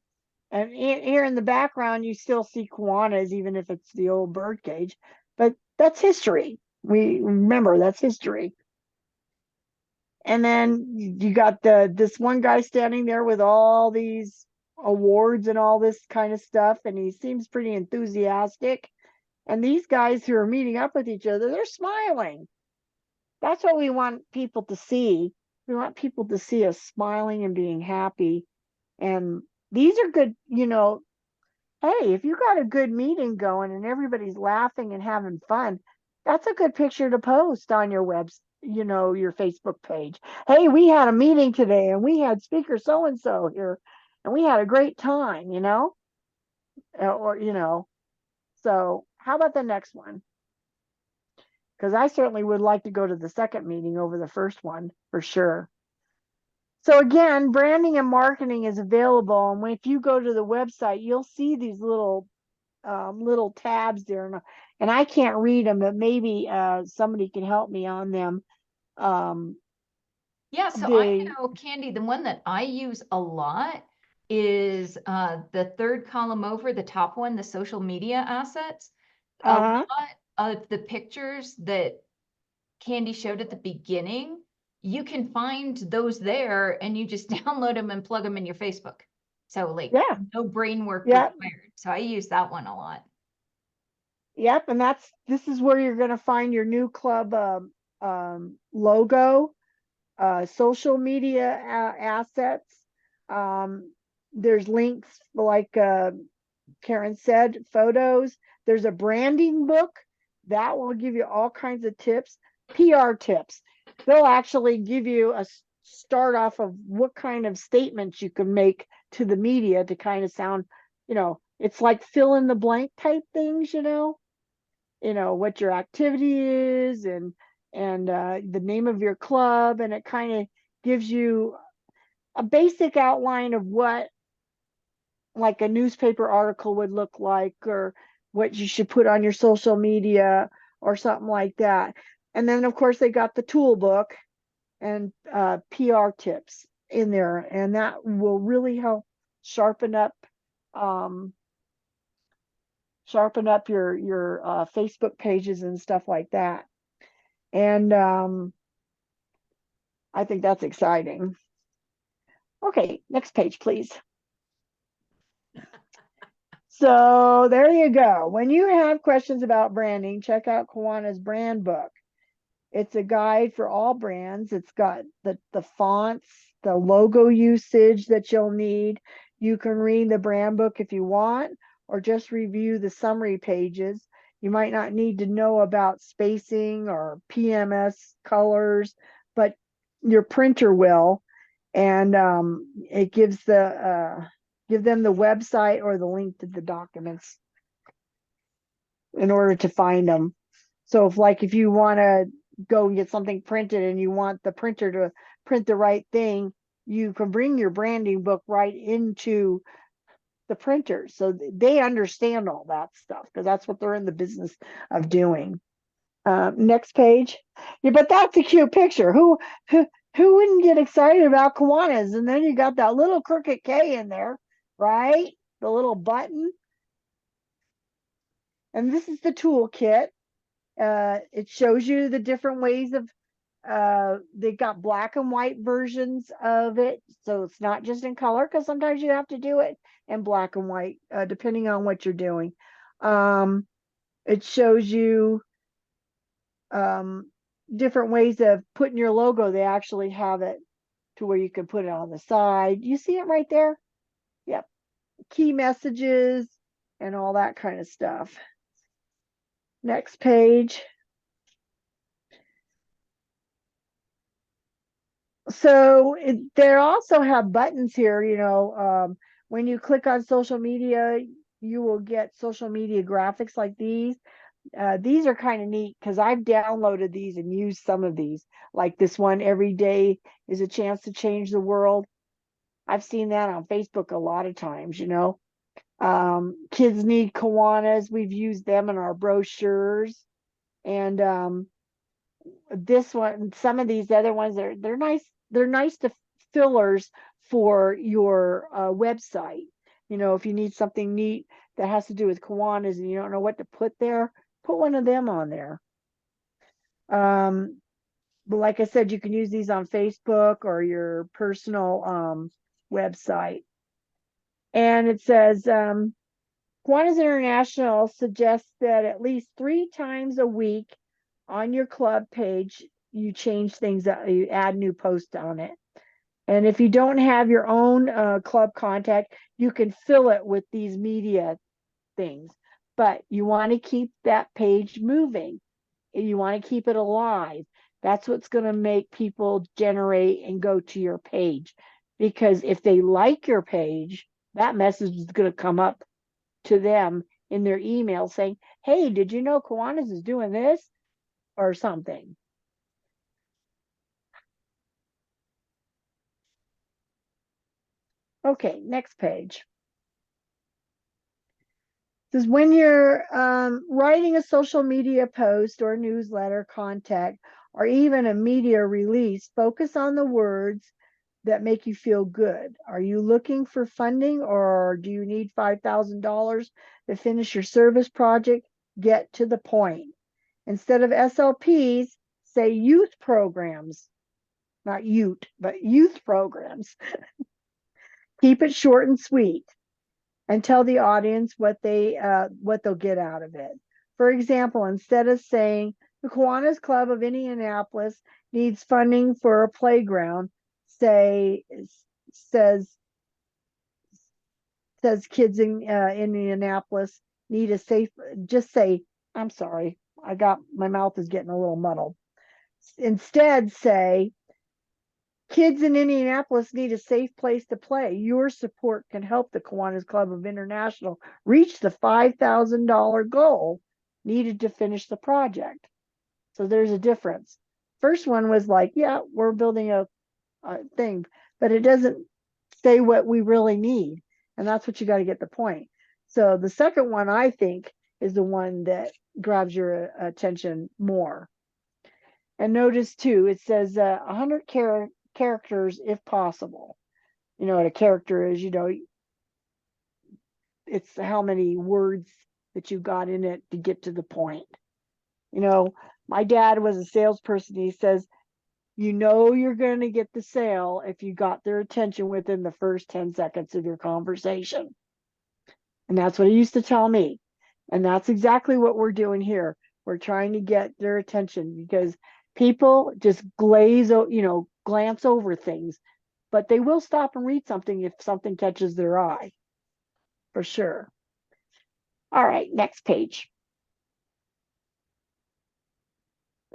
here in the background you still see Kiwanis, even if it's the old bird cage, but that's history. We remember that's history. And then you got this one guy standing there with all these awards and all this kind of stuff, and he seems pretty enthusiastic. And these guys who are meeting up with each other, they're smiling. That's what we want people to see. We want people to see us smiling and being happy. And these are good, hey, if you got a good meeting going and everybody's laughing and having fun, that's a good picture to post on your your Facebook page. Hey, we had a meeting today and we had speaker so and so here and we had a great time, or so how about the next one? Because I certainly would like to go to the second meeting over the first one for sure. So again, branding and marketing is available, and if you go to the website, you'll see these little tabs there, and I can't read them, but maybe somebody can help me on them. Yeah, so I know, Candy, the one that I use a lot is the third column over, the top one, the social media assets. A lot of the pictures that Candy showed at the beginning, you can find those there and you just download them and plug them in your Facebook. So like no brain work required. So I use that one a lot. Yep, and this is where you're going to find your new club logo, social media assets. There's links like Karen said, photos. There's a branding book that will give you all kinds of tips, PR tips. They'll actually give you a start off of what kind of statements you can make to the media to kind of sound, it's like fill in the blank type things, what your activity is and the name of your club, and it kind of gives you a basic outline of what like a newspaper article would look like, or what you should put on your social media or something like that. And then of course they got the tool book and PR tips in there, and that will really help sharpen up your Facebook pages and stuff like that. And I think that's exciting. Okay, next page, please. So there you go. When you have questions about branding, check out Kiwanis brand book. It's a guide for all brands. It's got the fonts, the logo usage that you'll need. You can read the brand book if you want, or just review the summary pages. You might not need to know about spacing or PMS colors, but your printer will. And it gives give them the website or the link to the documents in order to find them. So if you want to go and get something printed and you want the printer to print the right thing, you can bring your branding book right into the printer. So they understand all that stuff because that's what they're in the business of doing. Next page. Yeah, but that's a cute picture. Who who wouldn't get excited about Kiwanis? And then you got that little crooked K in there, right? The little button. And this is the toolkit. It shows you the different ways of, they got black and white versions of it. So it's not just in color, because sometimes you have to do it in black and white, depending on what you're doing. It shows you different ways of putting your logo. They actually have it to where you can put it on the side. You see it right there? Yep. Key messages and all that kind of stuff. Next page. So they also have buttons here, you know, when you click on social media, you will get social media graphics like these. These are kind of neat because I've downloaded these and used some of these, like this one, every day is a chance to change the world. I've seen that on Facebook a lot of times, you know. Kids need Kiwanis. We've used them in our brochures. And this one, some of these other ones, they're nice. They're nice to fillers for your website. You know, if you need something neat that has to do with Kiwanis and you don't know what to put there, put one of them on there. But like I said, you can use these on Facebook or your personal website. And it says, Kiwanis International suggests that at least 3 times a week on your club page, you change things, you add new posts on it. And if you don't have your own club contact, you can fill it with these media things. But you want to keep that page moving. You want to keep it alive. That's what's going to make people generate and go to your page. Because if they like your page, that message is going to come up to them in their email saying, hey, did you know Kiwanis is doing this? Or something. Okay, next page. This is when you're writing a social media post or newsletter contact or even a media release, focus on the words that make you feel good. Are you looking for funding or do you need $5,000 to finish your service project? Get to the point. Instead of SLPs, say youth programs. Not youth, but youth programs. Keep it short and sweet and tell the audience what they'll get out of it. For example, instead of saying the Kiwanis Club of Indianapolis needs funding for a playground, says kids in Indianapolis need a safe, just say, I'm sorry, my mouth is getting a little muddled. Instead say, kids in Indianapolis need a safe place to play. Your support can help the Kiwanis Club of International reach the $5,000 goal needed to finish the project. So there's a difference. First one was like, yeah, we're building a thing, but it doesn't say what we really need. And that's what you got to get the point. So the second one, I think, is the one that grabs your attention more. And notice too, it says 100 characters if possible. You know what a character is, you know, it's how many words that you got in it to get to the point. You know, my dad was a salesperson. He says, you know, you're going to get the sale if you got their attention within the first 10 seconds of your conversation. And that's what he used to tell me. And that's exactly what we're doing here. We're trying to get their attention because people just glance over things, but they will stop and read something if something catches their eye, for sure. All right, next page.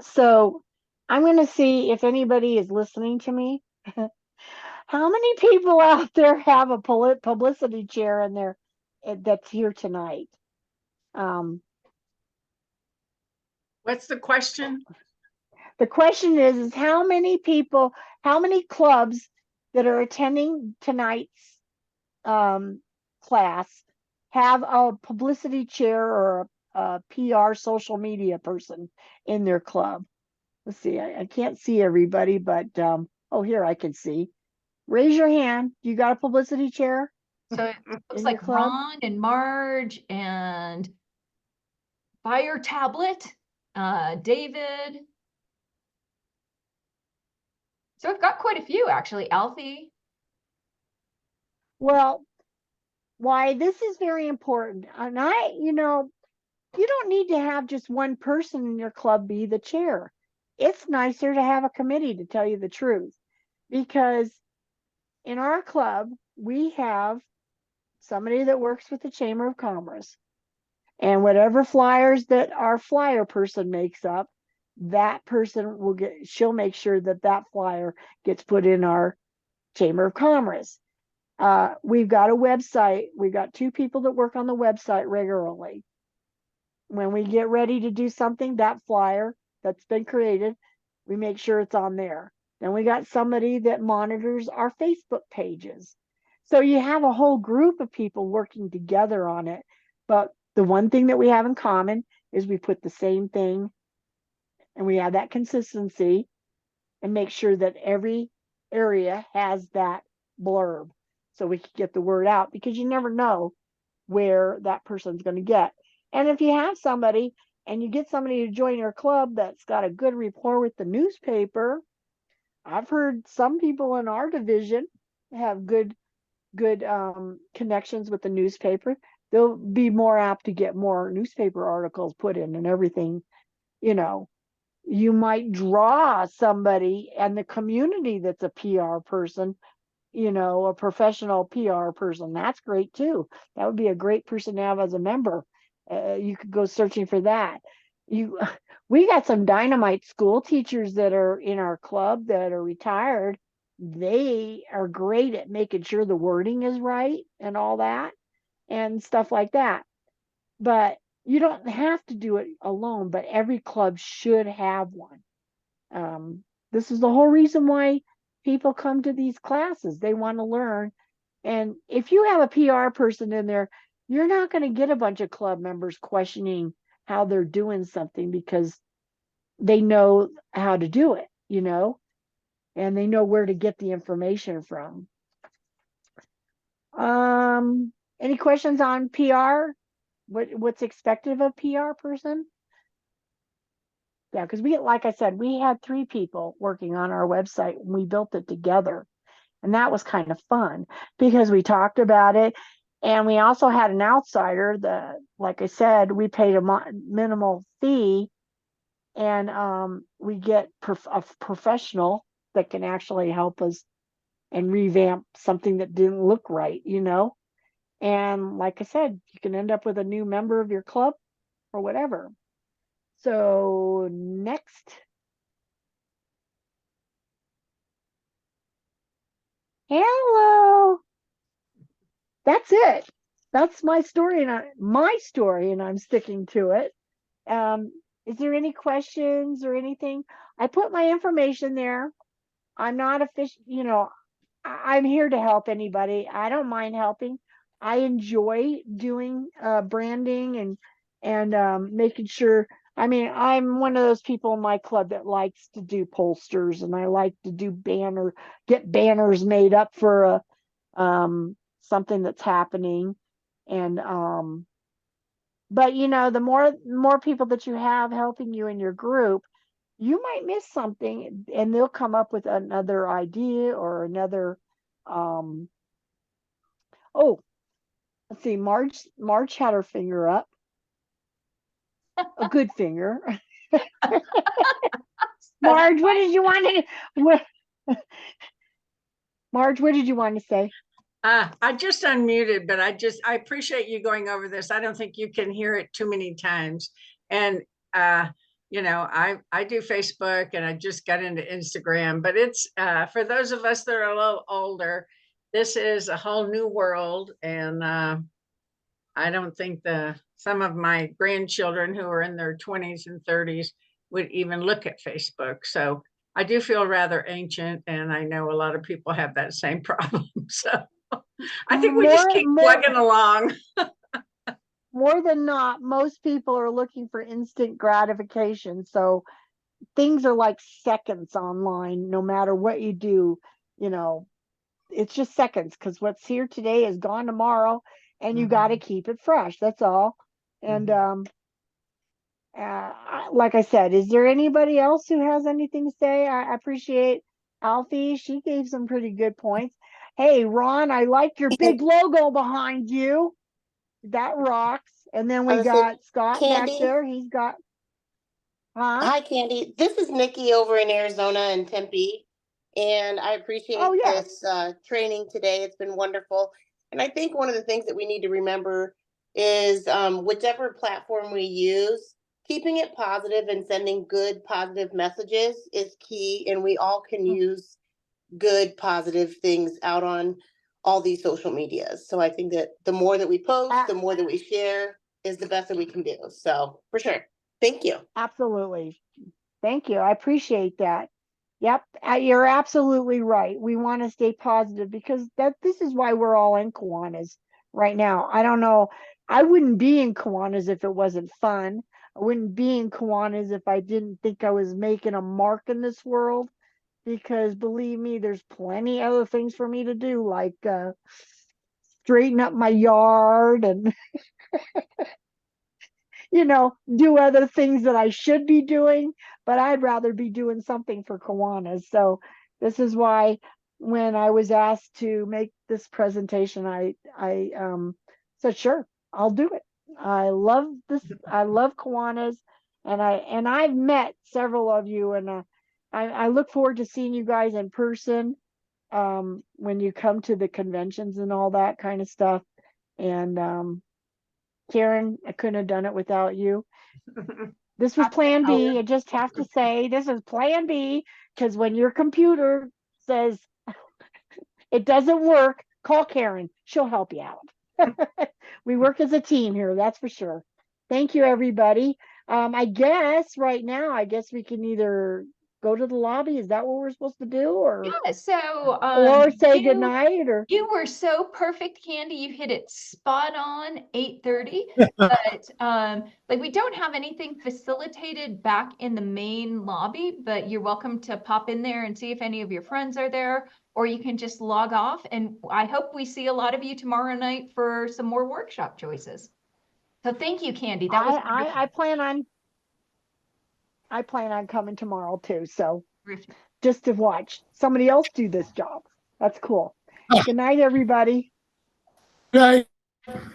So I'm going to see if anybody is listening to me. How many people out there have a publicity chair in there that's here tonight? What's the question? The question is how many clubs that are attending tonight's class have a publicity chair or a PR social media person in their club? Let's see, I can't see everybody, but Oh, here I can see. Raise your hand. You got a publicity chair So it looks in your like club? Ron and Marge and Fire Tablet, David. So I've got quite a few actually. Alfie. Well, why this is very important. And you don't need to have just one person in your club be the chair. It's nicer to have a committee, to tell you the truth, because in our club, we have somebody that works with the Chamber of Commerce, and whatever flyers that our flyer person makes up, that person she'll make sure that that flyer gets put in our Chamber of Commerce. We've got a website. We've got 2 people that work on the website regularly. When we get ready to do something, that flyer that's been created, we make sure it's on there. Then we got somebody that monitors our Facebook pages. So you have a whole group of people working together on it. But the one thing that we have in common is we put the same thing, and we have that consistency, and make sure that every area has that blurb so we can get the word out, because you never know where that person's going to get. And if you have somebody and you get somebody to join your club that's got a good rapport with the newspaper, I've heard some people in our division have good connections with the newspaper. They'll be more apt to get more newspaper articles put in and everything. You might draw somebody and the community that's a PR person, a professional PR person. That's great too. That would be a great person to have as a member. You could go searching for that. We got some dynamite school teachers that are in our club that are retired. They are great at making sure the wording is right and all that and stuff like that. But you don't have to do it alone, but every club should have one. This is the whole reason why people come to these classes. They want to learn. And if you have a PR person in there, you're not going to get a bunch of club members questioning how they're doing something, because they know how to do it, and they know where to get the information from. Any questions on PR? What's expected of a PR person? Yeah, because like I said, we had 3 people working on our website when we built it together. And that was kind of fun because we talked about it. And we also had an outsider that, like I said, we paid a minimal fee, and we get a professional that can actually help us and revamp something that didn't look right, And like I said, you can end up with a new member of your club or whatever. So next. Hello. That's it. That's my story, and I'm sticking to it. Is there any questions or anything? I put my information there. I'm not official, I'm here to help anybody. I don't mind helping. I enjoy doing branding and making sure. I mean, I'm one of those people in my club that likes to do posters, and I like to do get banners made up for something that's happening. And but the more people that you have helping you in your group, you might miss something, and they'll come up with another idea or another. Oh, let's see. Marge had her finger up, a good finger. Marge, what did you want to? Marge, what did you want to say? I just unmuted, but I appreciate you going over this. I don't think you can hear it too many times. And, I do Facebook, and I just got into Instagram, but it's, for those of us that are a little older, this is a whole new world. And, I don't think some of my grandchildren who are in their 20s and 30s would even look at Facebook. So I do feel rather ancient, and I know a lot of people have that same problem. So I think we just keep plugging along. More than not, most people are looking for instant gratification. So things are like seconds online, no matter what you do, you know, it's just seconds because what's here today is gone tomorrow and you got to keep it fresh. That's all. And, like I said, is there anybody else who has anything to say? I appreciate Alfie. She gave some pretty good points. Hey, Ron, I like your big logo behind you. That rocks. And then we I was got Scott back Candy. there. He's got, huh? Hi, Candy. This is Nikki over in Arizona and Tempe, and I appreciate Oh, yeah. this training today. It's been wonderful. And I think one of the things that we need to remember is whichever platform we use, keeping it positive and sending good, positive messages is key. And we all can use good, positive things out on all these social medias. So I think that the more that we post, the more that we share is the best that we can do. So for sure. Thank you. Absolutely. Thank you. I appreciate that. Yep, you're absolutely right. We want to stay positive because this is why we're all in Kiwanis right now. I don't know. I wouldn't be in Kiwanis if it wasn't fun. I wouldn't be in Kiwanis if I didn't think I was making a mark in this world. Because believe me, there's plenty other things for me to do, like straighten up my yard and do other things that I should be doing, but I'd rather be doing something for Kiwanis. So this is why when I was asked to make this presentation, I said, sure, I'll do it. I love this. I love Kiwanis, and I've met several of you, and I look forward to seeing you guys in person when you come to the conventions and all that kind of stuff. And Karen, I couldn't have done it without you. This was plan B. I just have to say this is plan B because when your computer says it doesn't work, call Karen. She'll help you out. We work as a team here, that's for sure. Thank you, everybody. I guess right now, I guess we can either go to the lobby. Is that what we're supposed to do, or So, say goodnight, or you were so perfect, Candy. You hit it spot on, 8:30. But like we don't have anything facilitated back in the main lobby, but you're welcome to pop in there and see if any of your friends are there, or you can just log off. And I hope we see a lot of you tomorrow night for some more workshop choices. So thank you, Candy. That was wonderful. I plan on coming tomorrow too. So Terrific. just to watch somebody else do this job. That's cool. Good night, everybody. Good night.